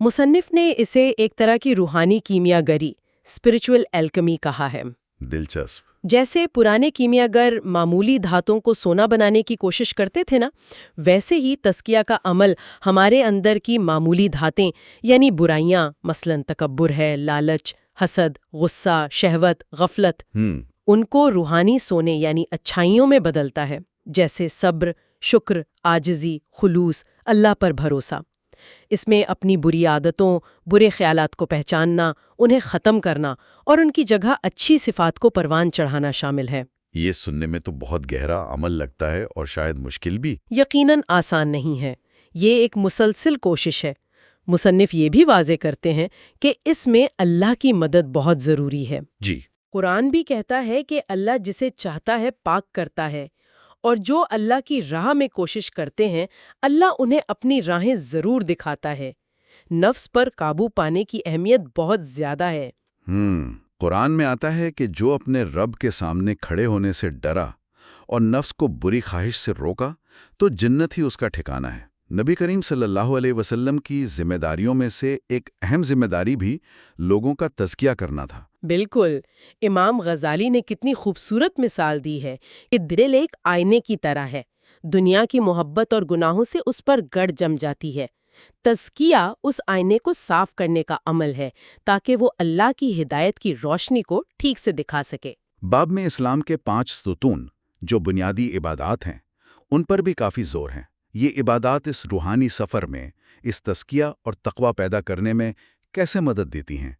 مصنف نے اسے ایک طرح کی روحانی کیمیا گری، اسپرچول الکمی کہا ہے۔
دلچسپ۔
جیسے پرانے کیمیاگر معمولی دھاتوں کو سونا بنانے کی کوشش کرتے تھے نا، ویسے ہی تزکیہ کا عمل ہمارے اندر کی معمولی دھاتیں، یعنی برائیاں، مثلاً تکبر ہے، لالچ، حسد، غصہ، شہوت، غفلت، ان کو روحانی سونے یعنی اچھائیوں میں بدلتا ہے، جیسے صبر، شکر، عاجزی، خلوص، اللہ پر بھروسہ۔ اس میں اپنی بری عادتوں، برے خیالات کو پہچاننا، انہیں ختم کرنا اور ان کی جگہ اچھی صفات کو پروان چڑھانا شامل ہے۔
یہ سننے میں تو بہت گہرا عمل لگتا ہے اور شاید مشکل بھی۔
یقیناً آسان نہیں ہے، یہ ایک مسلسل کوشش ہے۔ مصنف یہ بھی واضح کرتے ہیں کہ اس میں اللہ کی مدد بہت ضروری ہے۔
جی۔
قرآن بھی کہتا ہے کہ اللہ جسے چاہتا ہے پاک کرتا ہے، اور جو اللہ کی راہ میں کوشش کرتے ہیں اللہ انہیں اپنی راہیں ضرور دکھاتا ہے۔ نفس پر قابو پانے کی اہمیت بہت زیادہ ہے۔
قرآن میں آتا ہے کہ جو اپنے رب کے سامنے کھڑے ہونے سے ڈرا اور نفس کو بری خواہش سے روکا تو جنت ہی اس کا ٹھکانہ ہے۔ نبی کریم صلی اللہ علیہ وسلم کی ذمہ داریوں میں سے ایک اہم ذمہ داری بھی لوگوں کا تزکیہ کرنا تھا۔
بالکل، امام غزالی نے کتنی خوبصورت مثال دی ہے کہ دل ایک آئینے کی طرح ہے، دنیا کی محبت اور گناہوں سے اس پر گڑ جم جاتی ہے۔ تزکیہ اس آئینے کو صاف کرنے کا عمل ہے تاکہ وہ اللہ کی ہدایت کی روشنی کو ٹھیک سے دکھا سکے۔
باب میں اسلام کے 5 ستون جو بنیادی عبادات ہیں ان پر بھی کافی زور ہیں۔ یہ عبادات اس روحانی سفر میں، اس تزکیہ اور تقوی پیدا کرنے میں کیسے مدد دیتی ہیں؟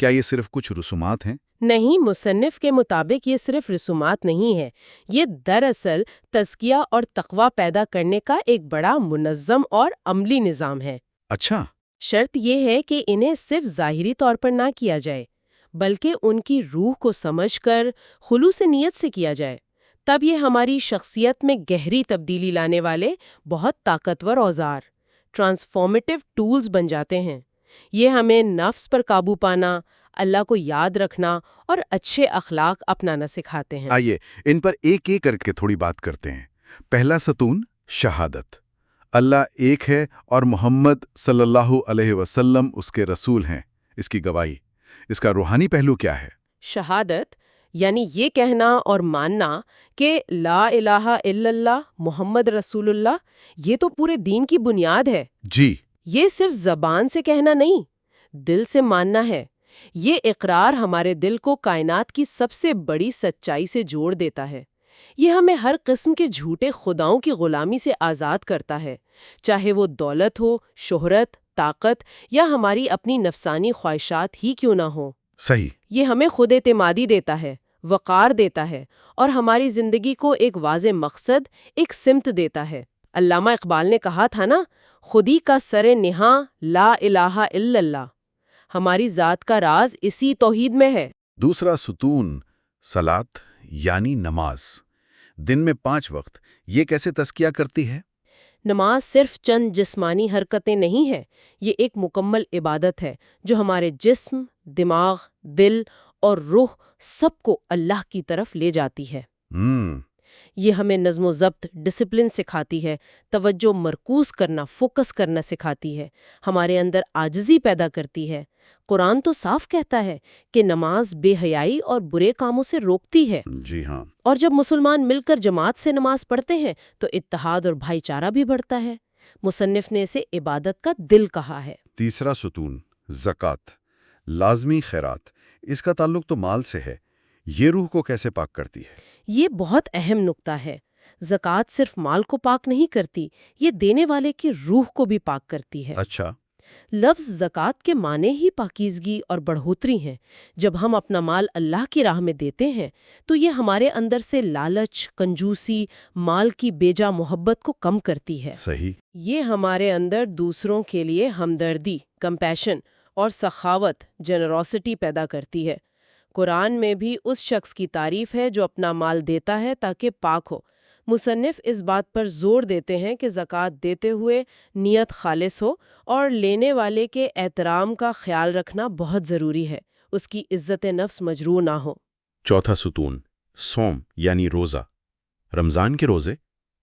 کیا یہ صرف کچھ رسومات ہیں؟
نہیں، مصنف کے مطابق یہ صرف رسومات نہیں ہے، یہ دراصل تزکیہ اور تقوی پیدا کرنے کا ایک بڑا منظم اور عملی نظام ہے۔
اچھا۔
شرط یہ ہے کہ انہیں صرف ظاہری طور پر نہ کیا جائے، بلکہ ان کی روح کو سمجھ کر خلوص نیت سے کیا جائے، تب یہ ہماری شخصیت میں گہری تبدیلی لانے والے بہت طاقتور اوزار، ٹرانسفارمیٹیو ٹولز بن جاتے ہیں۔ یہ ہمیں نفس پر قابو پانا، اللہ کو یاد رکھنا اور اچھے اخلاق اپنانا سکھاتے ہیں۔
آئیے ان پر ایک ایک کر کے تھوڑی بات کرتے ہیں۔ پہلا ستون، شہادت۔ اللہ ایک ہے اور محمد صلی اللہ علیہ وسلم اس کے رسول ہیں، اس کی گواہی۔ اس کا روحانی پہلو کیا ہے؟
شہادت یعنی یہ کہنا اور ماننا کہ لا الہ الا اللہ محمد رسول اللہ، یہ تو پورے دین کی بنیاد ہے۔
جی۔
یہ صرف زبان سے کہنا نہیں، دل سے ماننا ہے۔ یہ اقرار ہمارے دل کو کائنات کی سب سے بڑی سچائی سے جوڑ دیتا ہے۔ یہ ہمیں ہر قسم کے جھوٹے خداؤں کی غلامی سے آزاد کرتا ہے، چاہے وہ دولت ہو، شہرت، طاقت یا ہماری اپنی نفسانی خواہشات ہی کیوں نہ ہوں۔
صحیح۔
یہ ہمیں خود اعتمادی دیتا ہے، وقار دیتا ہے اور ہماری زندگی کو ایک واضح مقصد، ایک سمت دیتا ہے۔ علامہ اقبال نے کہا تھا نا، خودی کا سر نہاں لا الہ الا اللہ۔ ہماری ذات کا راز اسی توحید میں ہے۔
دوسرا ستون، صلاۃ یعنی نماز۔ دن میں 5 وقت، یہ کیسے تزکیہ کرتی ہے؟
نماز صرف چند جسمانی حرکتیں نہیں ہے، یہ ایک مکمل عبادت ہے جو ہمارے جسم، دماغ، دل اور روح سب کو اللہ کی طرف لے جاتی ہے۔ یہ ہمیں نظم و ضبط، ڈسپلن سکھاتی ہے، توجہ مرکوز کرنا، فوکس کرنا سکھاتی ہے، ہمارے اندر عاجزی پیدا کرتی ہے۔ قرآن تو صاف کہتا ہے کہ نماز بے حیائی اور برے کاموں سے روکتی ہے،
جی ہاں،
اور جب مسلمان مل کر جماعت سے نماز پڑھتے ہیں تو اتحاد اور بھائی چارہ بھی بڑھتا ہے۔ مصنف نے اسے عبادت کا دل کہا ہے۔
تیسرا ستون، زکوٰۃ، لازمی خیرات، اس کا تعلق تو مال سے ہے، یہ روح کو کیسے پاک کرتی ہے؟
یہ بہت اہم نکتہ ہے۔ زکوٰۃ صرف مال کو پاک نہیں کرتی، یہ دینے والے کی روح کو بھی پاک کرتی ہے۔
اچھا،
لفظ زکوٰۃ کے معنی ہی پاکیزگی اور بڑھوتری ہیں۔ جب ہم اپنا مال اللہ کی راہ میں دیتے ہیں تو یہ ہمارے اندر سے لالچ، کنجوسی، مال کی بیجا محبت کو کم کرتی ہے۔
صحیح،
یہ ہمارے اندر دوسروں کے لیے ہمدردی، کمپیشن اور سخاوت، جنروسٹی پیدا کرتی ہے۔ قرآن میں بھی اس شخص کی تعریف ہے جو اپنا مال دیتا ہے تاکہ پاک ہو۔ مصنف اس بات پر زور دیتے ہیں کہ زکوٰۃ دیتے ہوئے نیت خالص ہو اور لینے والے کے احترام کا خیال رکھنا بہت ضروری ہے، اس کی عزت نفس مجروح نہ ہو۔
چوتھا ستون، صوم یعنی روزہ، رمضان کے روزے،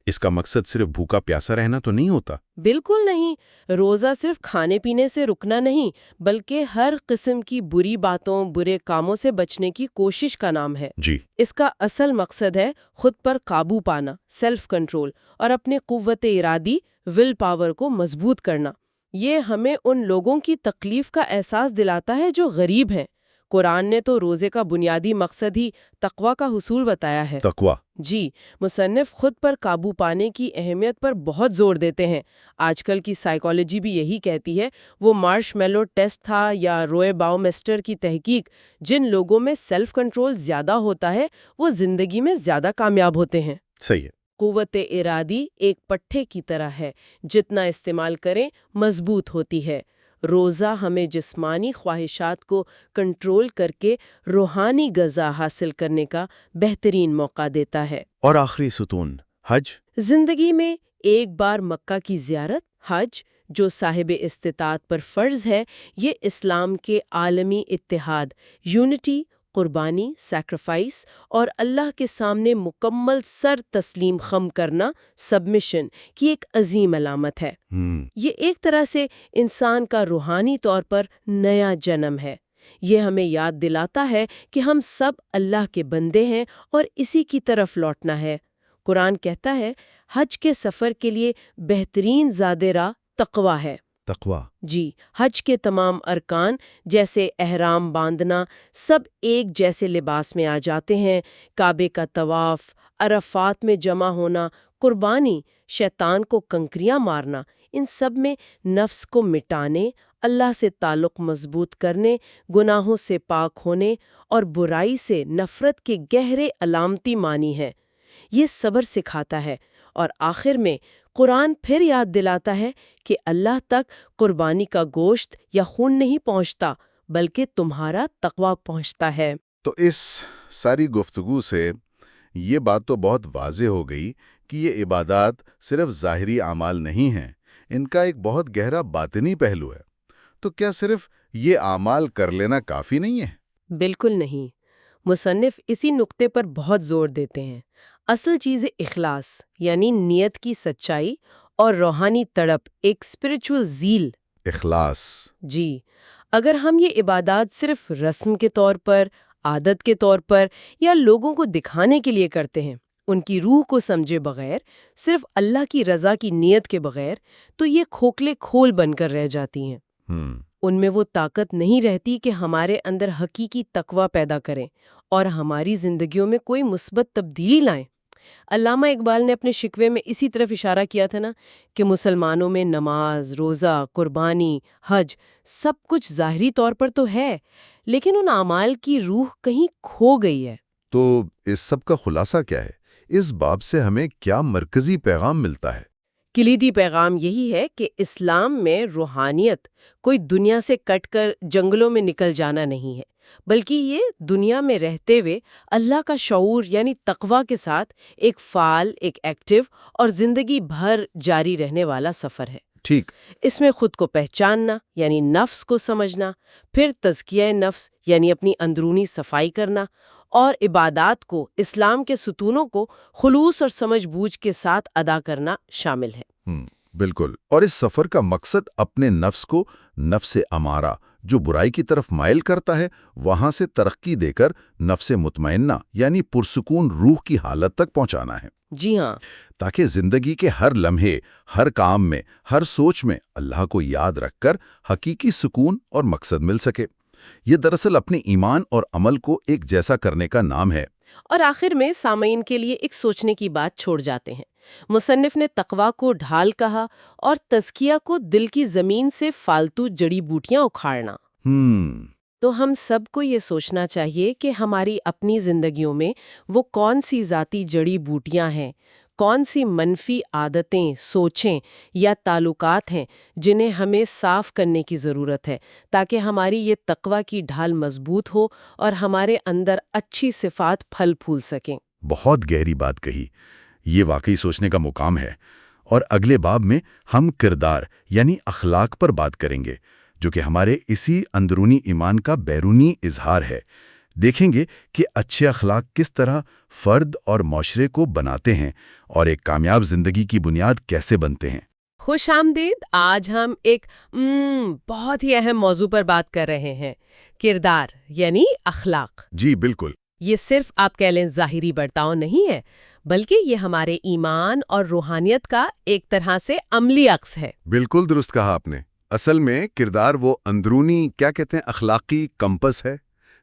اس کا مقصد صرف بھوکا پیاسا رہنا تو نہیں ہوتا؟
بالکل نہیں، روزہ صرف کھانے پینے سے رکنا نہیں، بلکہ ہر قسم کی بری باتوں، برے کاموں سے بچنے کی کوشش کا نام ہے۔
جی،
اس کا اصل مقصد ہے خود پر قابو پانا، سیلف کنٹرول، اور اپنے قوت ارادی، ول پاور کو مضبوط کرنا۔ یہ ہمیں ان لوگوں کی تکلیف کا احساس دلاتا ہے جو غریب ہیں۔ قرآن نے تو روزے کا بنیادی مقصد ہی تقویٰ کا حصول بتایا ہے۔
تقویٰ،
جی، مصنف خود پر قابو پانے کی اہمیت پر بہت زور دیتے ہیں۔ آج کل کی سائیکالوجی بھی یہی کہتی ہے۔ وہ مارش میلو ٹیسٹ تھا یا روئے باؤمیسٹر کی تحقیق، جن لوگوں میں سیلف کنٹرول زیادہ ہوتا ہے وہ زندگی میں زیادہ کامیاب ہوتے ہیں۔
صحیح ہے،
قوت ارادی ایک پٹھے کی طرح ہے، جتنا استعمال کریں مضبوط ہوتی ہے۔ روزہ ہمیں جسمانی خواہشات کو کنٹرول کر کے روحانی غذا حاصل کرنے کا بہترین موقع دیتا ہے۔
اور آخری ستون، حج،
زندگی میں ایک بار مکہ کی زیارت، حج، جو صاحب استطاعت پر فرض ہے، یہ اسلام کے عالمی اتحاد، یونٹی، قربانی، سیکریفائس اور اللہ کے سامنے مکمل سر تسلیم خم کرنا، سبمیشن کی ایک عظیم علامت ہے۔ یہ ایک طرح سے انسان کا روحانی طور پر نیا جنم ہے۔ یہ ہمیں یاد دلاتا ہے کہ ہم سب اللہ کے بندے ہیں اور اسی کی طرف لوٹنا ہے۔ قرآن کہتا ہے حج کے سفر کے لیے بہترین زاد راہ تقویٰ ہے۔
تقویٰ،
جی، حج کے تمام ارکان جیسے احرام باندھنا سب ایک جیسے لباس میں آ جاتے ہیں۔ کعبے کا طواف، عرفات میں جمع ہونا، قربانی، شیطان کو کنکریاں مارنا، ان سب میں نفس کو مٹانے، اللہ سے تعلق مضبوط کرنے، گناہوں سے پاک ہونے اور برائی سے نفرت کے گہرے علامتی معنی ہیں۔ یہ صبر سکھاتا ہے، اور آخر میں قرآن پھر یاد دلاتا ہے کہ اللہ تک قربانی کا گوشت یا خون نہیں پہنچتا، بلکہ تمہارا تقویٰ پہنچتا ہے۔
تو اس ساری گفتگو سے یہ بات تو بہت واضح ہو گئی کہ یہ عبادات صرف ظاہری اعمال نہیں ہیں، ان کا ایک بہت گہرا باطنی پہلو ہے۔ تو کیا صرف یہ اعمال کر لینا کافی نہیں ہے؟
بالکل نہیں۔ مصنف اسی نقطے پر بہت زور دیتے ہیں۔ اصل چیز اخلاص، یعنی نیت کی سچائی اور روحانی تڑپ، ایک اسپرچول زیل۔
اخلاص،
جی، اگر ہم یہ عبادات صرف رسم کے طور پر، عادت کے طور پر یا لوگوں کو دکھانے کے لیے کرتے ہیں، ان کی روح کو سمجھے بغیر، صرف اللہ کی رضا کی نیت کے بغیر، تو یہ کھوکھلے کھول بن کر رہ جاتی ہیں۔ ان میں وہ طاقت نہیں رہتی کہ ہمارے اندر حقیقی تقویٰ پیدا کریں اور ہماری زندگیوں میں کوئی مثبت تبدیلی لائیں۔ علامہ اقبال نے اپنے شکوے میں اسی طرف اشارہ کیا تھا نا، کہ مسلمانوں میں نماز، روزہ، قربانی، حج سب کچھ ظاہری طور پر تو ہے، لیکن ان اعمال کی روح کہیں کھو گئی ہے۔
تو اس سب کا خلاصہ کیا ہے؟ اس باب سے ہمیں کیا مرکزی پیغام ملتا ہے؟
کلیدی پیغام یہی ہے کہ اسلام میں روحانیت کوئی دنیا سے کٹ کر جنگلوں میں نکل جانا نہیں ہے، بلکہ یہ دنیا میں رہتے ہوئے اللہ کا شعور یعنی تقویٰ کے ساتھ ایک فعال، ایک ایکٹیو اور زندگی بھر جاری رہنے والا سفر ہے۔
ٹھیک،
اس میں خود کو پہچاننا یعنی نفس کو سمجھنا، پھر تزکیہ نفس یعنی اپنی اندرونی صفائی کرنا، اور عبادات کو، اسلام کے ستونوں کو خلوص اور سمجھ بوجھ کے ساتھ ادا کرنا شامل ہے۔
بالکل، اور اس سفر کا مقصد اپنے نفس کو، نفس امارہ جو برائی کی طرف مائل کرتا ہے، وہاں سے ترقی دے کر نفس مطمئنہ یعنی پرسکون روح کی حالت تک پہنچانا ہے۔
جی ہاں،
تاکہ زندگی کے ہر لمحے، ہر کام میں، ہر سوچ میں اللہ کو یاد رکھ کر حقیقی سکون اور مقصد مل سکے۔ یہ دراصل اپنے ایمان اور عمل کو ایک جیسا کرنے کا نام ہے۔
اور آخر میں سامعین کے لیے ایک سوچنے کی بات چھوڑ جاتے ہیں۔ مصنف نے تقویٰ کو ڈھال کہا اور تزکیہ کو دل کی زمین سے فالتو جڑی بوٹیاں اکھاڑنا۔ تو ہم سب کو یہ سوچنا چاہیے کہ ہماری اپنی زندگیوں میں وہ کون سی ذاتی جڑی بوٹیاں ہیں، کون سی منفی عادتیں، سوچیں یا تعلقات ہیں جنہیں ہمیں صاف کرنے کی ضرورت ہے، تاکہ ہماری یہ تقویٰ کی ڈھال مضبوط ہو اور ہمارے اندر اچھی صفات پھل پھول سکیں۔
بہت گہری بات کہی، یہ واقعی سوچنے کا مقام ہے۔ اور اگلے باب میں ہم کردار یعنی اخلاق پر بات کریں گے، جو کہ ہمارے اسی اندرونی ایمان کا بیرونی اظہار ہے۔ دیکھیں گے کہ اچھے اخلاق کس طرح فرد اور معاشرے کو بناتے ہیں اور ایک کامیاب زندگی کی بنیاد کیسے بنتے ہیں۔
خوش آمدید۔ آج ہم ایک بہت ہی اہم موضوع پر بات کر رہے ہیں، کردار یعنی اخلاق۔
جی بالکل۔
یہ صرف آپ کہہ لیں ظاہری برتاؤ نہیں ہے، بلکہ یہ ہمارے ایمان اور روحانیت کا ایک طرح سے عملی عکس ہے۔
بالکل درست کہا آپ نے۔ اصل میں کردار وہ اندرونی کیا کہتے ہیں اخلاقی کمپس ہے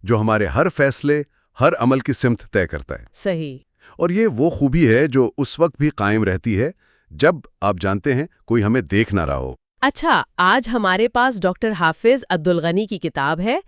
جو ہمارے ہر فیصلے، ہر عمل کی سمت طے کرتا ہے۔
صحیح۔
اور یہ وہ خوبی ہے جو اس وقت بھی قائم رہتی ہے جب آپ جانتے ہیں کوئی ہمیں دیکھ نہ رہا ہو۔
اچھا، آج ہمارے پاس ڈاکٹر حافظ عبدالغنی کی کتاب ہے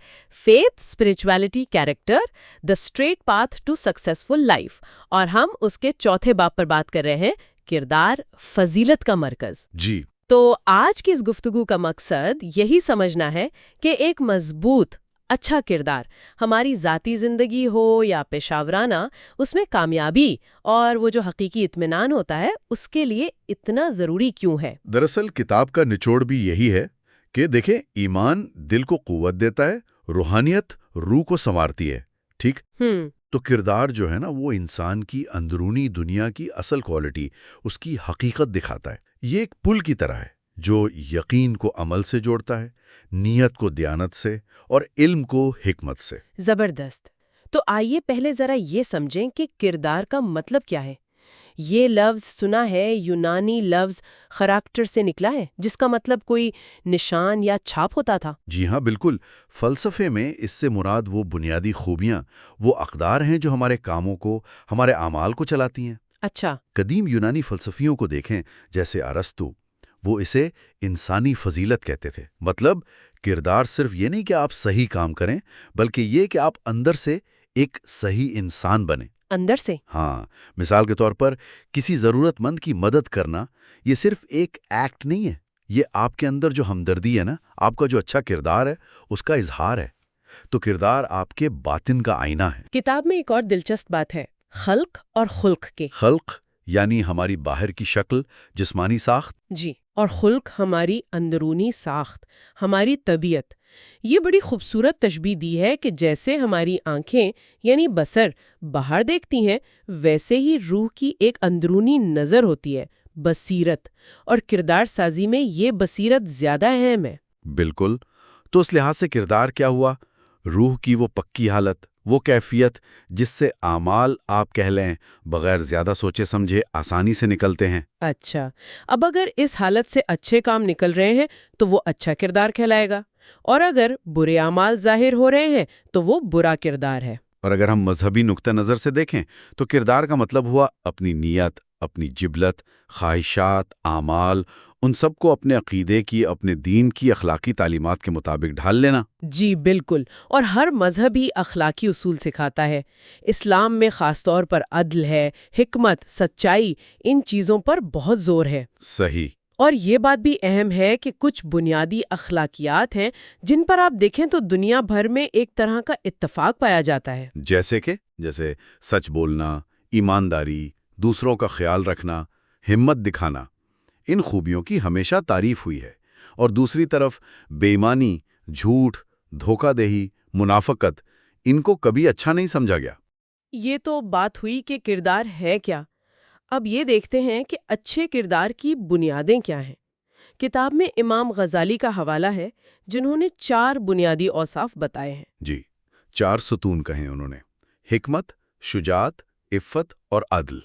faith, spirituality, character, the straight path to successful life, اور ہم اس کے چوتھے باب پر بات کر رہے ہیں، کردار فضیلت کا مرکز۔
جی
تو آج کی اس گفتگو کا مقصد یہی سمجھنا ہے کہ ایک مضبوط، اچھا کردار ہماری ذاتی زندگی ہو یا پیشہ ورانہ، اس میں کامیابی اور وہ جو حقیقی اطمینان ہوتا ہے اس کے لیے اتنا ضروری کیوں ہے۔
دراصل کتاب کا نچوڑ بھی یہی ہے کہ دیکھیں، ایمان دل کو قوت دیتا ہے، روحانیت روح کو سنوارتی ہے، ٹھیک؟ تو کردار جو ہے نا، وہ انسان کی اندرونی دنیا کی اصل کوالٹی، اس کی حقیقت دکھاتا ہے۔ یہ ایک پل کی طرح ہے جو یقین کو عمل سے جوڑتا ہے، نیت کو دیانت سے اور علم کو حکمت سے۔
زبردست۔ تو آئیے پہلے ذرا یہ سمجھیں کہ کردار کا مطلب کیا ہے۔ یہ لفظ سنا ہے یونانی لفظ خراکٹر سے نکلا ہے، جس کا مطلب کوئی نشان یا چھاپ ہوتا تھا۔
جی ہاں بالکل، فلسفے میں اس سے مراد وہ بنیادی خوبیاں، وہ اقدار ہیں جو ہمارے کاموں کو، ہمارے اعمال کو چلاتی ہیں۔
اچھا۔
قدیم یونانی فلسفیوں کو دیکھیں، جیسے ارسطو، وہ اسے انسانی فضیلت کہتے تھے۔ مطلب کردار صرف یہ نہیں کہ آپ صحیح کام کریں، بلکہ یہ کہ آپ اندر سے ایک صحیح انسان بنیں۔
اندر سے؟
ہاں، مثال کے طور پر کسی ضرورت مند کی مدد کرنا، یہ صرف ایک ایکٹ نہیں ہے، یہ آپ کے اندر جو ہمدردی ہے نا، آپ کا جو اچھا کردار ہے، اس کا اظہار ہے۔ تو کردار آپ کے باطن کا آئینہ ہے۔
کتاب میں ایک اور دلچسپ بات ہے، خلق اور خلق کے۔
خلق یعنی ہماری باہر کی شکل، جسمانی ساخت۔
جی، اور خلق ہماری اندرونی ساخت، ہماری طبیعت۔ یہ بڑی خوبصورت تشبیہ دی ہے کہ جیسے ہماری آنکھیں یعنی بصر باہر دیکھتی ہیں، ویسے ہی روح کی ایک اندرونی نظر ہوتی ہے، بصیرت، اور کردار سازی میں یہ بصیرت زیادہ اہم ہے۔
بالکل۔ تو اس لحاظ سے کردار کیا ہوا؟ روح کی وہ پکی حالت، وہ کیفیت جس سے اعمال آپ کہہ لیں بغیر زیادہ سوچے سمجھے آسانی سے نکلتے ہیں۔
اچھا، اب اگر اس حالت سے اچھے کام نکل رہے ہیں تو وہ اچھا کردار کہلائے گا، اور اگر برے اعمال ظاہر ہو رہے ہیں تو وہ برا کردار ہے۔
اور اگر ہم مذہبی نقطہ نظر سے دیکھیں تو کردار کا مطلب ہوا اپنی نیت، اپنی جبلت، خواہشات، اعمال، ان سب کو اپنے عقیدے کی، اپنے دین کی اخلاقی تعلیمات کے مطابق ڈھال لینا۔
جی بالکل، اور ہر مذہب ہی اخلاقی اصول سکھاتا ہے۔ اسلام میں خاص طور پر عدل ہے، حکمت، سچائی، ان چیزوں پر بہت زور ہے۔
صحیح۔
اور یہ بات بھی اہم ہے کہ کچھ بنیادی اخلاقیات ہیں جن پر آپ دیکھیں تو دنیا بھر میں ایک طرح کا اتفاق پایا جاتا ہے۔
جیسے سچ بولنا، ایمانداری، دوسروں کا خیال رکھنا، ہمت دکھانا، ان خوبیوں کی ہمیشہ تعریف ہوئی ہے۔ اور دوسری طرف بے ایمانی، جھوٹ، دھوکہ دہی، منافقت، ان کو کبھی اچھا نہیں سمجھا گیا۔
یہ تو بات ہوئی کہ کردار ہے کیا۔ اب یہ دیکھتے ہیں کہ اچھے کردار کی بنیادیں کیا ہیں۔ کتاب میں امام غزالی کا حوالہ ہے جنہوں نے 4 بنیادی اوصاف بتائے ہیں۔
جی، 4 ستون کہیں انہوں نے: حکمت، شجاعت، عفت اور عدل۔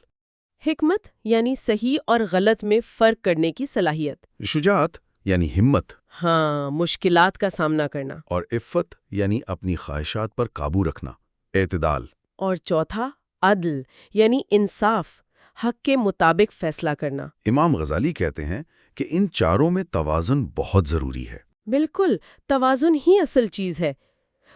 حکمت یعنی صحیح اور غلط میں فرق کرنے کی صلاحیت،
شجاعت یعنی ہمت،
ہاں، مشکلات کا سامنا کرنا،
اور عفت یعنی اپنی خواہشات پر قابو رکھنا، اعتدال۔
اور چوتھا عدل یعنی انصاف، حق کے مطابق فیصلہ کرنا۔
امام غزالی کہتے ہیں کہ ان چاروں میں توازن بہت ضروری ہے۔
بالکل، توازن ہی اصل چیز ہے۔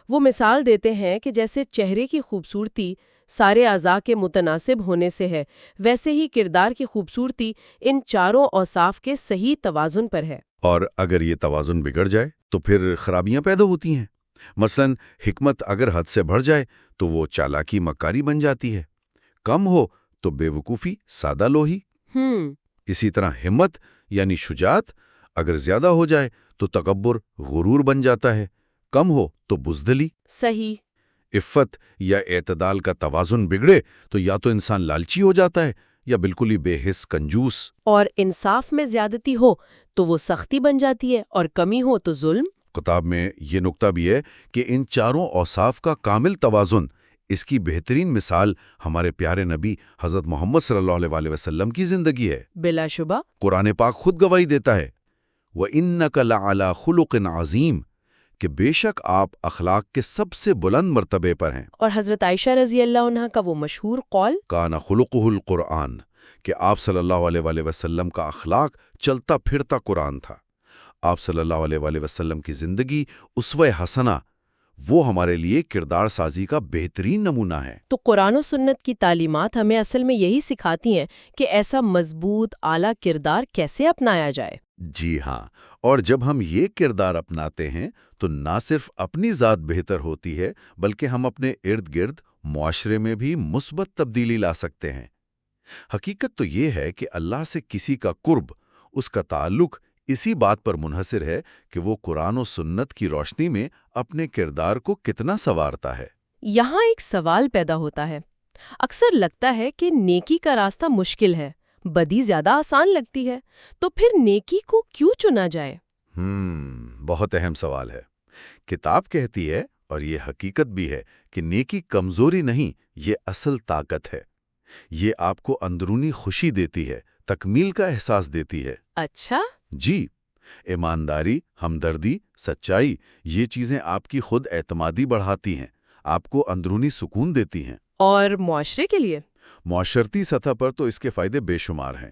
وہ مثال دیتے ہیں کہ جیسے چہرے کی خوبصورتی سارے اعضاء کے متناسب ہونے سے ہے، ویسے ہی کردار کی خوبصورتی ان چاروں اوصاف کے صحیح توازن پر ہے۔
اور اگر یہ توازن بگڑ جائے تو پھر خرابیاں پیدا ہوتی ہیں۔ مثلا حکمت اگر حد سے بڑھ جائے تو وہ چالاکی مکاری بن جاتی ہے، کم ہو تو بے وقوفی سادہ لوہی۔ اسی طرح ہمت یعنی شجاعت اگر زیادہ ہو جائے تو تکبر غرور بن جاتا ہے، کم ہو تو بزدلی۔
صحیح۔
عفت یا اعتدال کا توازن بگڑے تو یا تو انسان لالچی ہو جاتا ہے یا بالکل ہی بے حس کنجوس۔
اور انصاف میں زیادتی ہو تو وہ سختی بن جاتی ہے، اور کمی ہو تو ظلم۔
کتاب میں یہ نکتہ بھی ہے کہ ان چاروں اوصاف کا کامل توازن، اس کی بہترین مثال ہمارے پیارے نبی حضرت محمد صلی اللہ علیہ وسلم کی زندگی ہے۔
بلا شبہ۔
قرآن پاک خود گواہی دیتا ہے، وَإِنَّكَ لَعَلَىٰ خُلُقٍ عَظِيمٍ، کہ بے شک آپ اخلاق کے سب سے بلند مرتبے پر ہیں۔
اور حضرت عائشہ رضی اللہ عنہا کا وہ مشہور قول،
کَانَ خُلُقُهُ الْقُرْآنُ، کہ آپ صلی اللہ علیہ وسلم کا اخلاق چلتا پھرتا قرآن تھا۔ آپ صلی اللہ علیہ وسلم کی زندگی اسوہ حسنہ، وہ ہمارے لیے کردار سازی کا بہترین نمونہ ہے۔
تو قرآن و سنت کی تعلیمات ہمیں اصل میں یہی سکھاتی ہیں کہ ایسا مضبوط اعلیٰ کردار کیسے اپنایا جائے۔
جی ہاں، اور جب ہم یہ کردار اپناتے ہیں تو نہ صرف اپنی ذات بہتر ہوتی ہے بلکہ ہم اپنے ارد گرد معاشرے میں بھی مثبت تبدیلی لا سکتے ہیں۔ حقیقت تو یہ ہے کہ اللہ سے کسی کا قرب، اس کا تعلق اسی بات پر منحصر ہے کہ وہ قرآن و سنت کی روشنی میں اپنے کردار کو کتنا سنوارتا ہے۔
یہاں ایک سوال پیدا ہوتا ہے۔ اکثر لگتا ہے کہ نیکی کا راستہ مشکل ہے، بدی زیادہ آسان لگتی ہے، تو پھر نیکی کو کیوں چنا جائے؟
بہت اہم سوال ہے۔ کتاب کہتی ہے، اور یہ حقیقت بھی ہے، کہ نیکی کمزوری نہیں، یہ اصل طاقت ہے۔ یہ آپ کو اندرونی خوشی دیتی ہے، تکمیل کا احساس دیتی ہے۔
اچھا؟
جی، ایمانداری، ہمدردی، سچائی، یہ چیزیں آپ کی خود اعتمادی بڑھاتی ہیں، آپ کو اندرونی سکون دیتی ہیں۔
اور معاشرے کے لیے؟
معاشرتی سطح پر تو اس کے فائدے بے شمار ہیں۔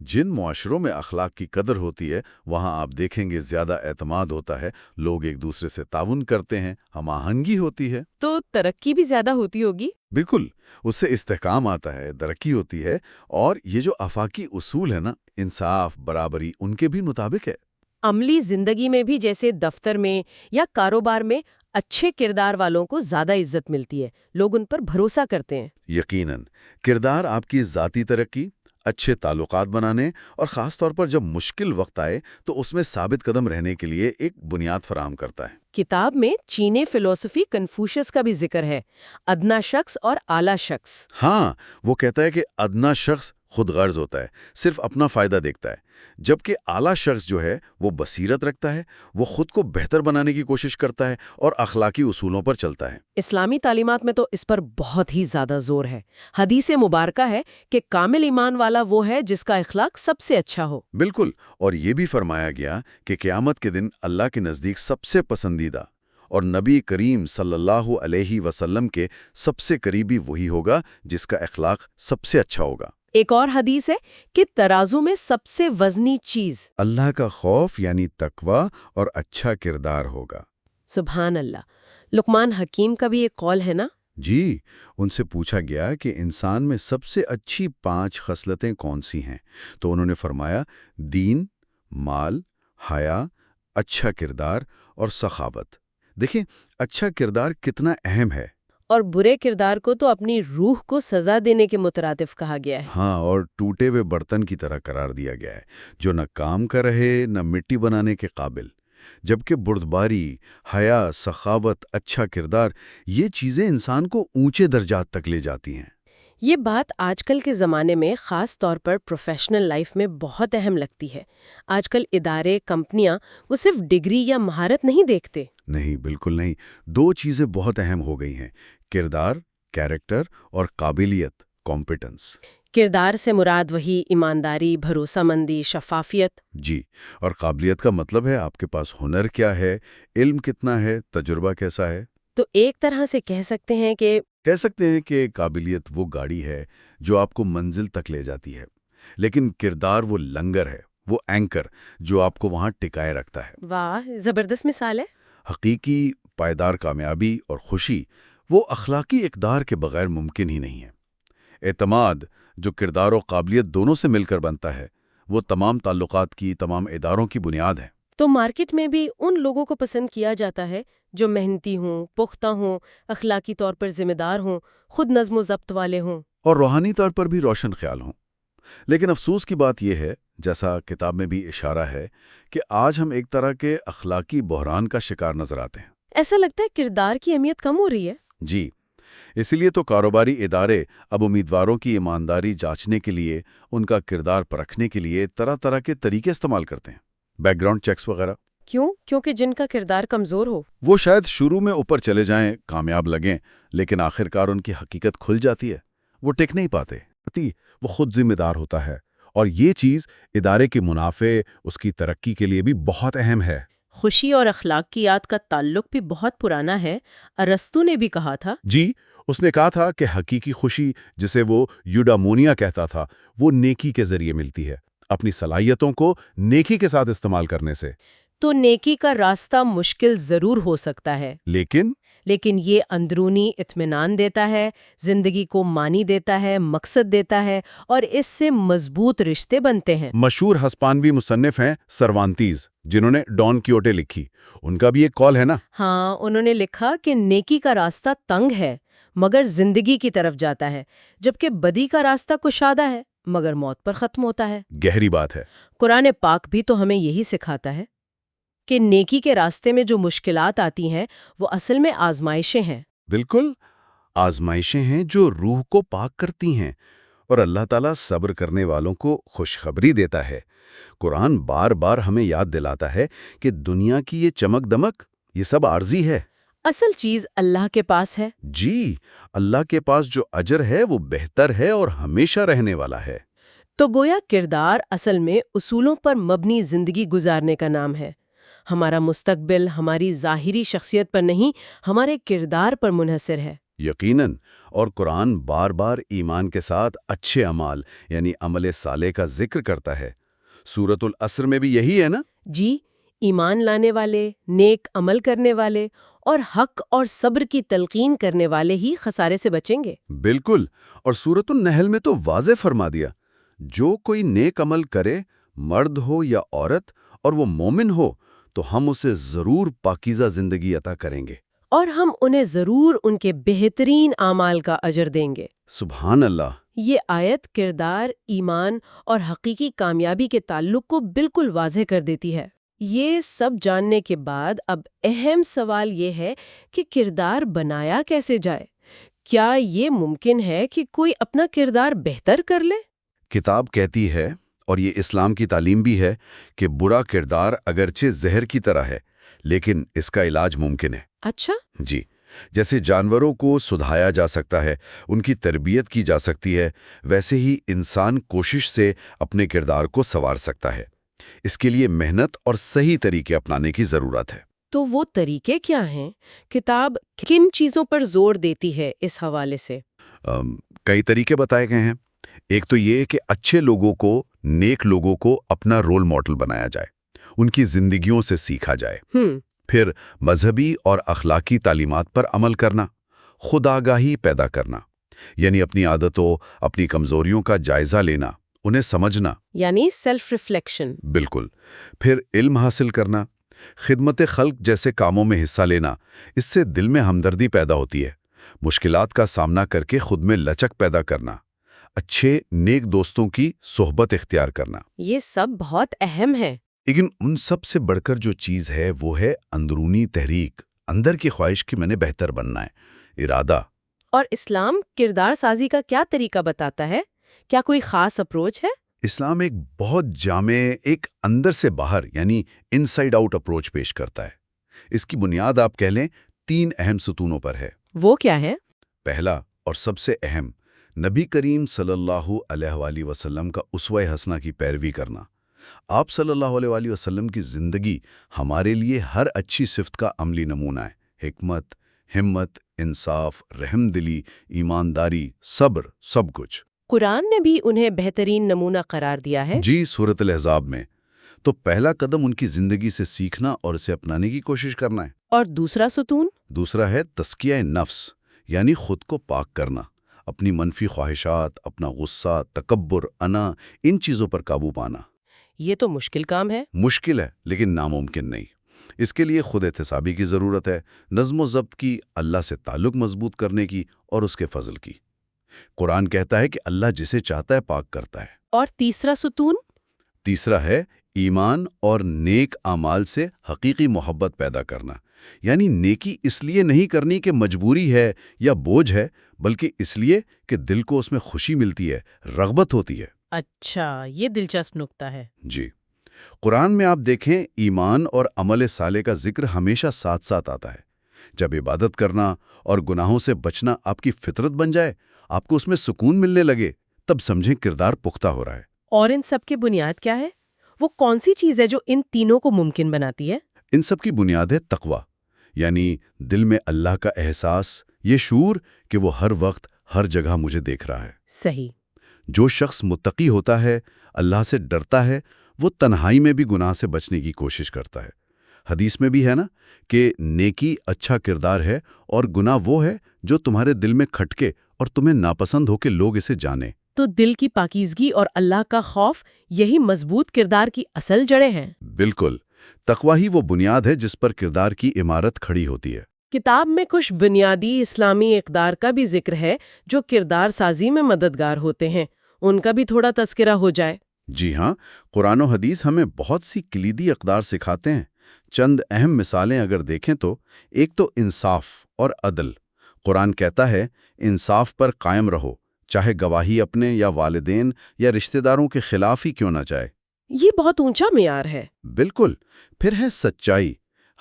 جن معاشروں میں اخلاق کی قدر ہوتی ہے وہاں آپ دیکھیں گے زیادہ اعتماد ہوتا ہے، لوگ ایک دوسرے سے تعاون کرتے ہیں، ہم آہنگی ہوتی ہے۔
تو ترقی بھی زیادہ ہوتی ہوگی؟
بالکل، اس سے استحکام آتا ہے، ترقی ہوتی ہے، اور یہ جو آفاقی اصول ہے نا، انصاف، برابری، ان کے بھی مطابق ہے۔
عملی زندگی میں بھی جیسے دفتر میں یا کاروبار میں اچھے کردار والوں کو زیادہ عزت ملتی ہے، لوگ ان پر بھروسہ کرتے ہیں۔
یقیناً، کردار آپ کی ذاتی ترقی، اچھے تعلقات بنانے اور خاص طور پر جب مشکل وقت آئے تو اس میں ثابت قدم رہنے کے لیے ایک بنیاد فراہم کرتا ہے۔
کتاب میں چینی فلسفی کنفوشس کا بھی ذکر ہے، ادنا شخص اور اعلیٰ شخص۔
ہاں، وہ کہتا ہے کہ ادنا شخص خود غرض ہوتا ہے، صرف اپنا فائدہ دیکھتا ہے، جبکہ اعلیٰ شخص جو ہے وہ بصیرت رکھتا ہے، وہ خود کو بہتر بنانے کی کوشش کرتا ہے اور اخلاقی اصولوں پر چلتا ہے۔
اسلامی تعلیمات میں تو اس پر بہت ہی زیادہ زور ہے۔ حدیث مبارکہ ہے کہ کامل ایمان والا وہ ہے جس کا اخلاق سب سے اچھا ہو۔
بالکل، اور یہ بھی فرمایا گیا کہ قیامت کے دن اللہ کے نزدیک سب سے پسندیدہ اور نبی کریم صلی اللہ علیہ وسلم کے سب سے قریبی وہی ہوگا جس کا اخلاق سب سے اچھا ہوگا۔
ایک اور حدیث ہے کہ ترازو میں سب سے وزنی چیز
اللہ کا خوف یعنی تقوی اور اچھا کردار ہوگا۔
سبحان اللہ۔ لقمان حکیم کا بھی ایک قول ہے نا؟
جی، ان سے پوچھا گیا کہ انسان میں سب سے اچھی 5 خصلتیں کون سی ہیں، تو انہوں نے فرمایا دین، مال، حیا، اچھا کردار اور سخاوت۔ دیکھیں اچھا کردار کتنا اہم ہے۔
اور برے کردار کو تو اپنی روح کو سزا دینے کے مترادف کہا گیا ہے۔
ہاں، اور ٹوٹے ہوئے برتن کی طرح قرار دیا گیا ہے، جو نہ کام کا رہے نہ مٹی بنانے کے قابل۔
جبکہ بردباری، حیا، سخاوت، اچھا کردار یہ چیزیں انسان کو اونچے درجات تک لے جاتی ہیں۔
یہ بات آج کل کے زمانے میں خاص طور پر پروفیشنل لائف میں بہت اہم لگتی ہے۔ آج کل ادارے، کمپنیاں وہ صرف ڈگری یا مہارت نہیں دیکھتے۔
نہیں، بالکل نہیں۔ دو چیزیں بہت اہم ہو گئی ہیں: کردار، کیریکٹر، اور قابلیت، کمپیٹنس۔
کردار سے مراد وہی ایمانداری، بھروسہ مندی، شفافیت۔
جی، اور قابلیت کا مطلب ہے آپ کے پاس ہنر کیا ہے، علم کتنا ہے، تجربہ کیسا ہے۔
تو ایک طرح سے کہہ سکتے ہیں کہ
قابلیت وہ گاڑی ہے جو آپ کو منزل تک لے جاتی ہے، لیکن کردار وہ لنگر ہے، وہ اینکر جو آپ کو وہاں ٹکائے رکھتا ہے۔
واہ، زبردست مثال ہے۔
حقیقی پائیدار کامیابی اور خوشی وہ اخلاقی اقدار کے بغیر ممکن ہی نہیں ہے۔ اعتماد جو کردار و قابلیت دونوں سے مل کر بنتا ہے، وہ تمام تعلقات کی، تمام اداروں کی بنیاد ہے۔
تو مارکیٹ میں بھی ان لوگوں کو پسند کیا جاتا ہے جو محنتی ہوں، پختہ ہوں، اخلاقی طور پر ذمہ دار ہوں، خود نظم و ضبط والے ہوں،
اور روحانی طور پر بھی روشن خیال ہوں۔ لیکن افسوس کی بات یہ ہے، جیسا کتاب میں بھی اشارہ ہے، کہ آج ہم ایک طرح کے اخلاقی بحران کا شکار نظر آتے ہیں۔
ایسا لگتا ہے کردار کی اہمیت کم ہو رہی ہے۔
جی، اسی لیے تو کاروباری ادارے اب امیدواروں کی ایمانداری جانچنے کے لیے، ان کا کردار پرکھنے کے لیے طرح طرح کے طریقے استعمال کرتے ہیں، بیک گراؤنڈ چیکس وغیرہ۔
کیوں؟ کیونکہ جن کا کردار کمزور ہو
وہ شاید شروع میں اوپر چلے جائیں، کامیاب لگیں، لیکن آخرکار ان کی حقیقت کھل جاتی ہے، وہ ٹک نہیں پاتے۔ وہ خود ذمہ دار ہوتا ہے، اور یہ چیز ادارے کے منافع، اس کی ترقی کے لیے بھی بہت اہم ہے۔
خوشی اور اخلاقیات کا تعلق بھی بہت پرانا ہے۔ ارسطو نے بھی کہا تھا،
جی، اس نے کہا تھا کہ حقیقی خوشی، جسے وہ یوڈامونیا کہتا تھا، وہ نیکی کے ذریعے ملتی ہے، اپنی صلاحیتوں کو نیکی کے ساتھ استعمال کرنے سے۔
تو نیکی کا راستہ مشکل ضرور ہو سکتا ہے، لیکن یہ اندرونی اطمینان دیتا ہے، زندگی کو معنی دیتا ہے، مقصد دیتا ہے، اور اس سے مضبوط رشتے بنتے ہیں۔
مشہور ہسپانوی مصنف ہیں سروانتیز، جنہوں نے ڈان کیوٹے لکھی، ان کا بھی ایک قول ہے نا۔
ہاں، انہوں نے لکھا کہ نیکی کا راستہ تنگ ہے مگر زندگی کی طرف جاتا ہے، جبکہ بدی کا راستہ کشادہ ہے مگر موت پر ختم ہوتا ہے۔
گہری بات ہے۔
قرآن پاک بھی تو ہمیں یہی سکھاتا ہے کہ نیکی کے راستے میں جو مشکلات آتی ہیں وہ اصل میں آزمائشیں ہیں۔
بالکل، آزمائشیں ہیں جو روح کو پاک کرتی ہیں، اور اللہ تعالیٰ صبر کرنے والوں کو خوشخبری دیتا ہے۔ قرآن بار بار ہمیں یاد دلاتا ہے کہ دنیا کی یہ چمک دمک، یہ سب عارضی ہے۔
اصل چیز اللہ کے پاس ہے۔
جی، اللہ کے پاس جو اجر ہے وہ بہتر ہے اور ہمیشہ رہنے والا ہے۔
تو گویا کردار اصل میں اصولوں پر مبنی زندگی گزارنے کا نام ہے۔ ہمارا مستقبل ہماری ظاہری شخصیت پر نہیں، ہمارے کردار پر منحصر ہے۔
یقیناً، اور قرآن بار بار ایمان کے ساتھ اچھے اعمال یعنی عمل صالح کا ذکر کرتا ہے۔ سورۃ العصر میں بھی یہی ہے نا؟
جی، ایمان لانے والے، نیک عمل کرنے والے اور حق اور صبر کی تلقین کرنے والے ہی خسارے سے بچیں گے۔
بالکل، اور سورۃ النحل میں تو واضح فرما دیا، جو کوئی نیک عمل کرے، مرد ہو یا عورت، اور وہ مومن ہو، تو ہم اسے ضرور پاکیزہ زندگی عطا کریں گے،
اور ہم انہیں ضرور ان کے بہترین اعمال کا اجر دیں گے۔
سبحان اللہ۔
یہ آیت کردار، ایمان اور حقیقی کامیابی کے تعلق کو بالکل واضح کر دیتی ہے۔ یہ سب جاننے کے بعد اب اہم سوال یہ ہے کہ کردار بنایا کیسے جائے؟ کیا یہ ممکن ہے کہ کوئی اپنا کردار بہتر کر لے؟
کتاب کہتی ہے، اور یہ اسلام کی تعلیم بھی ہے، کہ برا کردار اگرچہ زہر کی طرح ہے، لیکن اس کا علاج ممکن ہے۔
اچھا،
جی، جیسے جانوروں کو سدھایا جا سکتا ہے، ان کی تربیت کی جا سکتی ہے، ویسے ہی انسان کوشش سے اپنے کردار کو سنوار سکتا ہے۔ اس کے لیے محنت اور صحیح طریقے اپنانے کی ضرورت ہے۔
تو وہ طریقے کیا ہیں؟ کتاب کن چیزوں پر زور دیتی ہے اس حوالے سے؟
کئی طریقے بتائے گئے ہیں۔ ایک تو یہ کہ اچھے لوگوں کو، نیک لوگوں کو اپنا رول ماڈل بنایا جائے، ان کی زندگیوں سے سیکھا جائے۔ پھر مذہبی اور اخلاقی تعلیمات پر عمل کرنا، خود آگاہی پیدا کرنا، یعنی اپنی عادتوں، اپنی کمزوریوں کا جائزہ لینا، انہیں سمجھنا،
یعنی سیلف ریفلیکشن۔
بالکل۔ پھر علم حاصل کرنا، خدمت خلق جیسے کاموں میں حصہ لینا، اس سے دل میں ہمدردی پیدا ہوتی ہے۔ مشکلات کا سامنا کر کے خود میں لچک پیدا کرنا، اچھے نیک دوستوں کی صحبت اختیار کرنا۔
یہ سب بہت اہم ہے۔
لیکن ان سب سے بڑھ کر جو چیز ہے وہ ہے اندرونی تحریک، اندر کی خواہش کہ میں نے بہتر بننا ہے، ارادہ۔
اور اسلام کردار سازی کا کیا طریقہ بتاتا ہے؟ کیا کوئی خاص اپروچ ہے؟
اسلام ایک بہت جامع، ایک اندر سے باہر یعنی ان سائڈ آؤٹ اپروچ پیش کرتا ہے۔ اس کی بنیاد آپ کہہ لیں 3 اہم ستونوں پر ہے۔
وہ کیا ہے؟
پہلا اور سب سے اہم، نبی کریم صلی اللہ علیہ وآلہ وسلم کا اسوہ حسنہ کی پیروی کرنا۔ آپ صلی اللہ علیہ وآلہ وسلم کی زندگی ہمارے لیے ہر اچھی صفت کا عملی نمونہ ہے۔ حکمت، ہمت، انصاف، رحم دلی، ایمانداری، صبر، سب کچھ۔
قرآن نے بھی انہیں بہترین نمونہ قرار دیا ہے۔
جی، سورۃ الاحزاب میں۔ تو پہلا قدم ان کی زندگی سے سیکھنا اور اسے اپنانے کی کوشش کرنا ہے۔
اور دوسرا ستون؟
دوسرا ہے تزکیہ نفس، یعنی خود کو پاک کرنا، اپنی منفی خواہشات، اپنا غصہ، تکبر، انا، ان چیزوں پر قابو پانا۔
یہ تو مشکل کام ہے۔
مشکل ہے لیکن ناممکن نہیں۔ اس کے لیے خود احتسابی کی ضرورت ہے، نظم و ضبط کی، اللہ سے تعلق مضبوط کرنے کی اور اس کے فضل کی۔ قرآن کہتا ہے کہ اللہ جسے چاہتا ہے پاک کرتا ہے۔
اور تیسرا ستون؟
تیسرا ہے ایمان اور نیک اعمال سے حقیقی محبت پیدا کرنا، یعنی نیکی اس لیے نہیں کرنی کہ مجبوری ہے یا بوجھ ہے، بلکہ اس لیے کہ دل کو اس میں خوشی ملتی ہے، رغبت ہوتی ہے۔
اچھا، یہ دلچسپ نکتہ ہے۔
جی، قرآن میں آپ دیکھیں ایمان اور عمل صالح کا ذکر ہمیشہ ساتھ ساتھ آتا ہے۔ جب عبادت کرنا اور گناہوں سے بچنا آپ کی فطرت بن جائے، آپ کو اس میں سکون ملنے لگے، تب سمجھیں کردار پختہ ہو رہا ہے۔
اور ان سب کی بنیاد کیا ہے؟ وہ کون سی چیز ہے جو ان تینوں کو ممکن بناتی ہے؟
ان سب کی بنیاد ہے تقوی، یعنی دل میں اللہ کا احساس، یہ شعور کہ وہ ہر وقت ہر جگہ مجھے دیکھ رہا ہے۔
صحیح۔
جو شخص متقی ہوتا ہے، اللہ سے ڈرتا ہے، وہ تنہائی میں بھی گناہ سے بچنے کی کوشش کرتا ہے۔ حدیث میں بھی ہے نا کہ نیکی اچھا کردار ہے اور گناہ وہ ہے جو تمہارے دل میں کھٹکے اور تمہیں ناپسند ہو کہ لوگ اسے جانیں۔
تو دل کی پاکیزگی اور اللہ کا خوف یہی مضبوط کردار کی اصل جڑیں ہیں۔
بالکل، تقوی ہی وہ بنیاد ہے جس پر کردار کی عمارت کھڑی ہوتی ہے۔
کتاب میں کچھ بنیادی اسلامی اقدار کا بھی ذکر ہے جو کردار سازی میں مددگار ہوتے ہیں، ان کا بھی تھوڑا تذکرہ ہو جائے۔
جی ہاں، قرآن و حدیث ہمیں بہت سی کلیدی اقدار سکھاتے ہیں۔ چند اہم مثالیں اگر دیکھیں تو ایک تو انصاف اور عدل۔ قرآن کہتا ہے انصاف پر قائم رہو، چاہے گواہی اپنے یا والدین یا رشتہ داروں کے خلاف ہی کیوں نہ جائے۔
یہ بہت اونچا معیار ہے۔
بالکل۔ پھر ہے سچائی،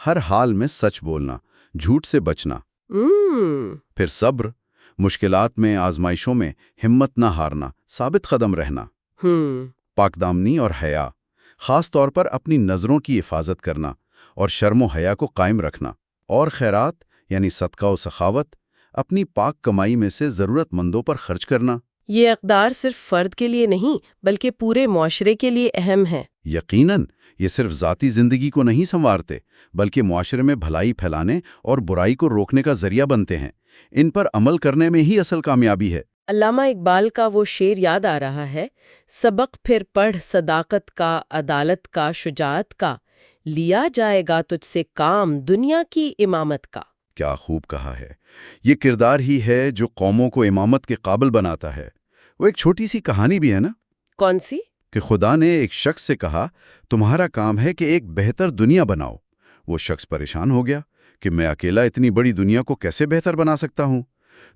ہر حال میں سچ بولنا، جھوٹ سے بچنا۔ پھر صبر، مشکلات میں، آزمائشوں میں ہمت نہ ہارنا، ثابت قدم رہنا۔ پاک دامنی اور حیا، خاص طور پر اپنی نظروں کی حفاظت کرنا اور شرم و حیا کو قائم رکھنا۔ اور خیرات یعنی صدقہ و سخاوت، اپنی پاک کمائی میں سے ضرورت مندوں پر خرچ کرنا۔
یہ اقدار صرف فرد کے لیے نہیں بلکہ پورے معاشرے کے لیے اہم ہیں۔
یقیناً یہ صرف ذاتی زندگی کو نہیں سنوارتے بلکہ معاشرے میں بھلائی پھیلانے اور برائی کو روکنے کا ذریعہ بنتے ہیں۔ ان پر عمل کرنے میں ہی اصل کامیابی ہے۔
علامہ اقبال کا وہ شعر یاد آ رہا ہے، سبق پھر پڑھ صداقت کا، عدالت کا، شجاعت کا، لیا جائے گا تجھ سے کام دنیا کی امامت کا۔
کیا خوب کہا ہے۔ یہ کردار ہی ہے جو قوموں کو امامت کے قابل بناتا ہے۔ وہ ایک چھوٹی سی کہانی بھی ہے نا،
کون سی؟
کہ خدا نے ایک شخص سے کہا تمہارا کام ہے کہ ایک بہتر دنیا بناؤ۔ وہ شخص پریشان ہو گیا کہ میں اکیلا اتنی بڑی دنیا کو کیسے بہتر بنا سکتا ہوں؟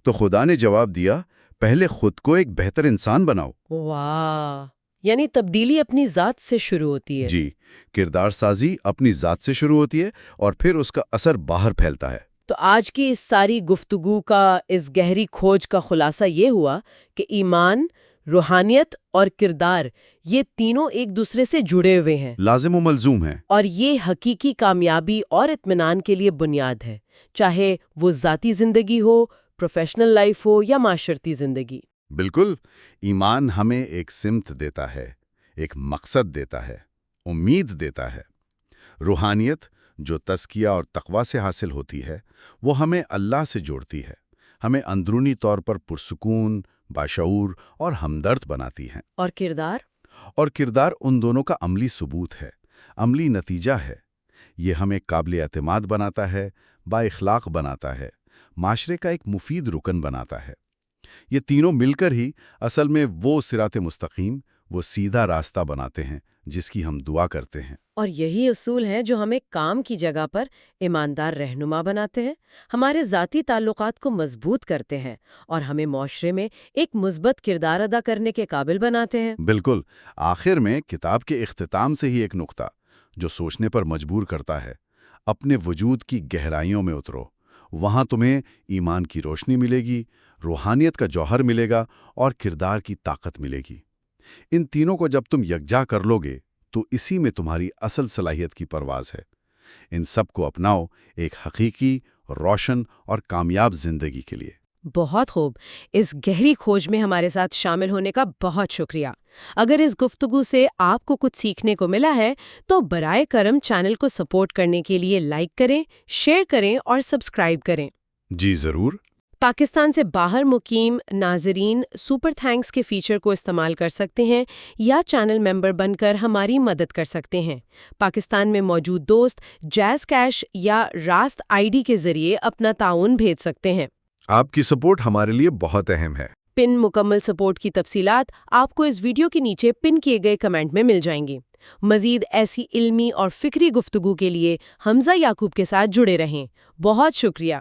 تو خدا نے جواب دیا پہلے خود کو ایک بہتر انسان بناؤ۔
واہ، یعنی تبدیلی اپنی ذات سے شروع ہوتی ہے۔
جی، کردار سازی اپنی ذات سے شروع ہوتی ہے اور پھر اس کا اثر باہر پھیلتا ہے۔
تو آج کی اس ساری گفتگو کا، اس گہری کھوج کا خلاصہ یہ ہوا کہ ایمان، روحانیت اور کردار، یہ تینوں ایک دوسرے سے جڑے ہوئے ہیں،
لازم و ملزوم ہے۔
اور یہ حقیقی کامیابی اور اطمینان کے لیے بنیاد ہے، چاہے وہ ذاتی زندگی ہو، پروفیشنل لائف ہو یا معاشرتی زندگی۔
بالکل، ایمان ہمیں ایک سمت دیتا ہے، ایک مقصد دیتا ہے، امید دیتا ہے۔ روحانیت جو تزکیہ اور تقوی سے حاصل ہوتی ہے، وہ ہمیں اللہ سے جوڑتی ہے، ہمیں اندرونی طور پر پرسکون، باشعور اور ہمدرد بناتی ہیں۔
اور کردار؟
اور کردار ان دونوں کا عملی ثبوت ہے، عملی نتیجہ ہے۔ یہ ہمیں قابل اعتماد بناتا ہے، با اخلاق بناتا ہے، معاشرے کا ایک مفید رکن بناتا ہے۔ یہ تینوں مل کر ہی اصل میں وہ صراط مستقیم، وہ سیدھا راستہ بناتے ہیں جس کی ہم دعا کرتے ہیں۔
اور یہی اصول ہیں جو ہمیں کام کی جگہ پر ایماندار رہنما بناتے ہیں، ہمارے ذاتی تعلقات کو مضبوط کرتے ہیں اور ہمیں معاشرے میں ایک مثبت کردار ادا کرنے کے قابل بناتے ہیں۔
بالکل، آخر میں کتاب کے اختتام سے ہی ایک نقطہ جو سوچنے پر مجبور کرتا ہے۔ اپنے وجود کی گہرائیوں میں اترو، وہاں تمہیں ایمان کی روشنی ملے گی، روحانیت کا جوہر ملے گا اور کردار کی طاقت ملے گی۔ ان تینوں کو جب تم یکجا کر لو گے تو اسی میں تمہاری اصل صلاحیت کی پرواز ہے۔ ان سب کو اپناؤ ایک حقیقی، روشن اور کامیاب زندگی کے لیے۔
بہت خوب، اس گہری کھوج میں ہمارے ساتھ شامل ہونے کا بہت شکریہ۔ اگر اس گفتگو سے آپ کو کچھ سیکھنے کو ملا ہے تو برائے کرم چینل کو سپورٹ کرنے کے لیے لائک کریں، شیئر کریں اور سبسکرائب کریں۔
جی ضرور۔
پاکستان سے باہر مقیم ناظرین سپر تھینکس کے فیچر کو استعمال کر سکتے ہیں یا چینل ممبر بن کر ہماری مدد کر سکتے ہیں۔ پاکستان میں موجود دوست جیز کیش یا راست آئی ڈی کے ذریعے اپنا تعاون بھیج سکتے ہیں۔
آپ کی سپورٹ ہمارے لیے بہت اہم ہے۔
پن مکمل سپورٹ کی تفصیلات آپ کو اس ویڈیو کے نیچے پن کیے گئے کمنٹ میں مل جائیں گی۔ مزید ایسی علمی اور فکری گفتگو کے لیے حمزہ یعقوب کے ساتھ جڑے رہیں۔ بہت شکریہ۔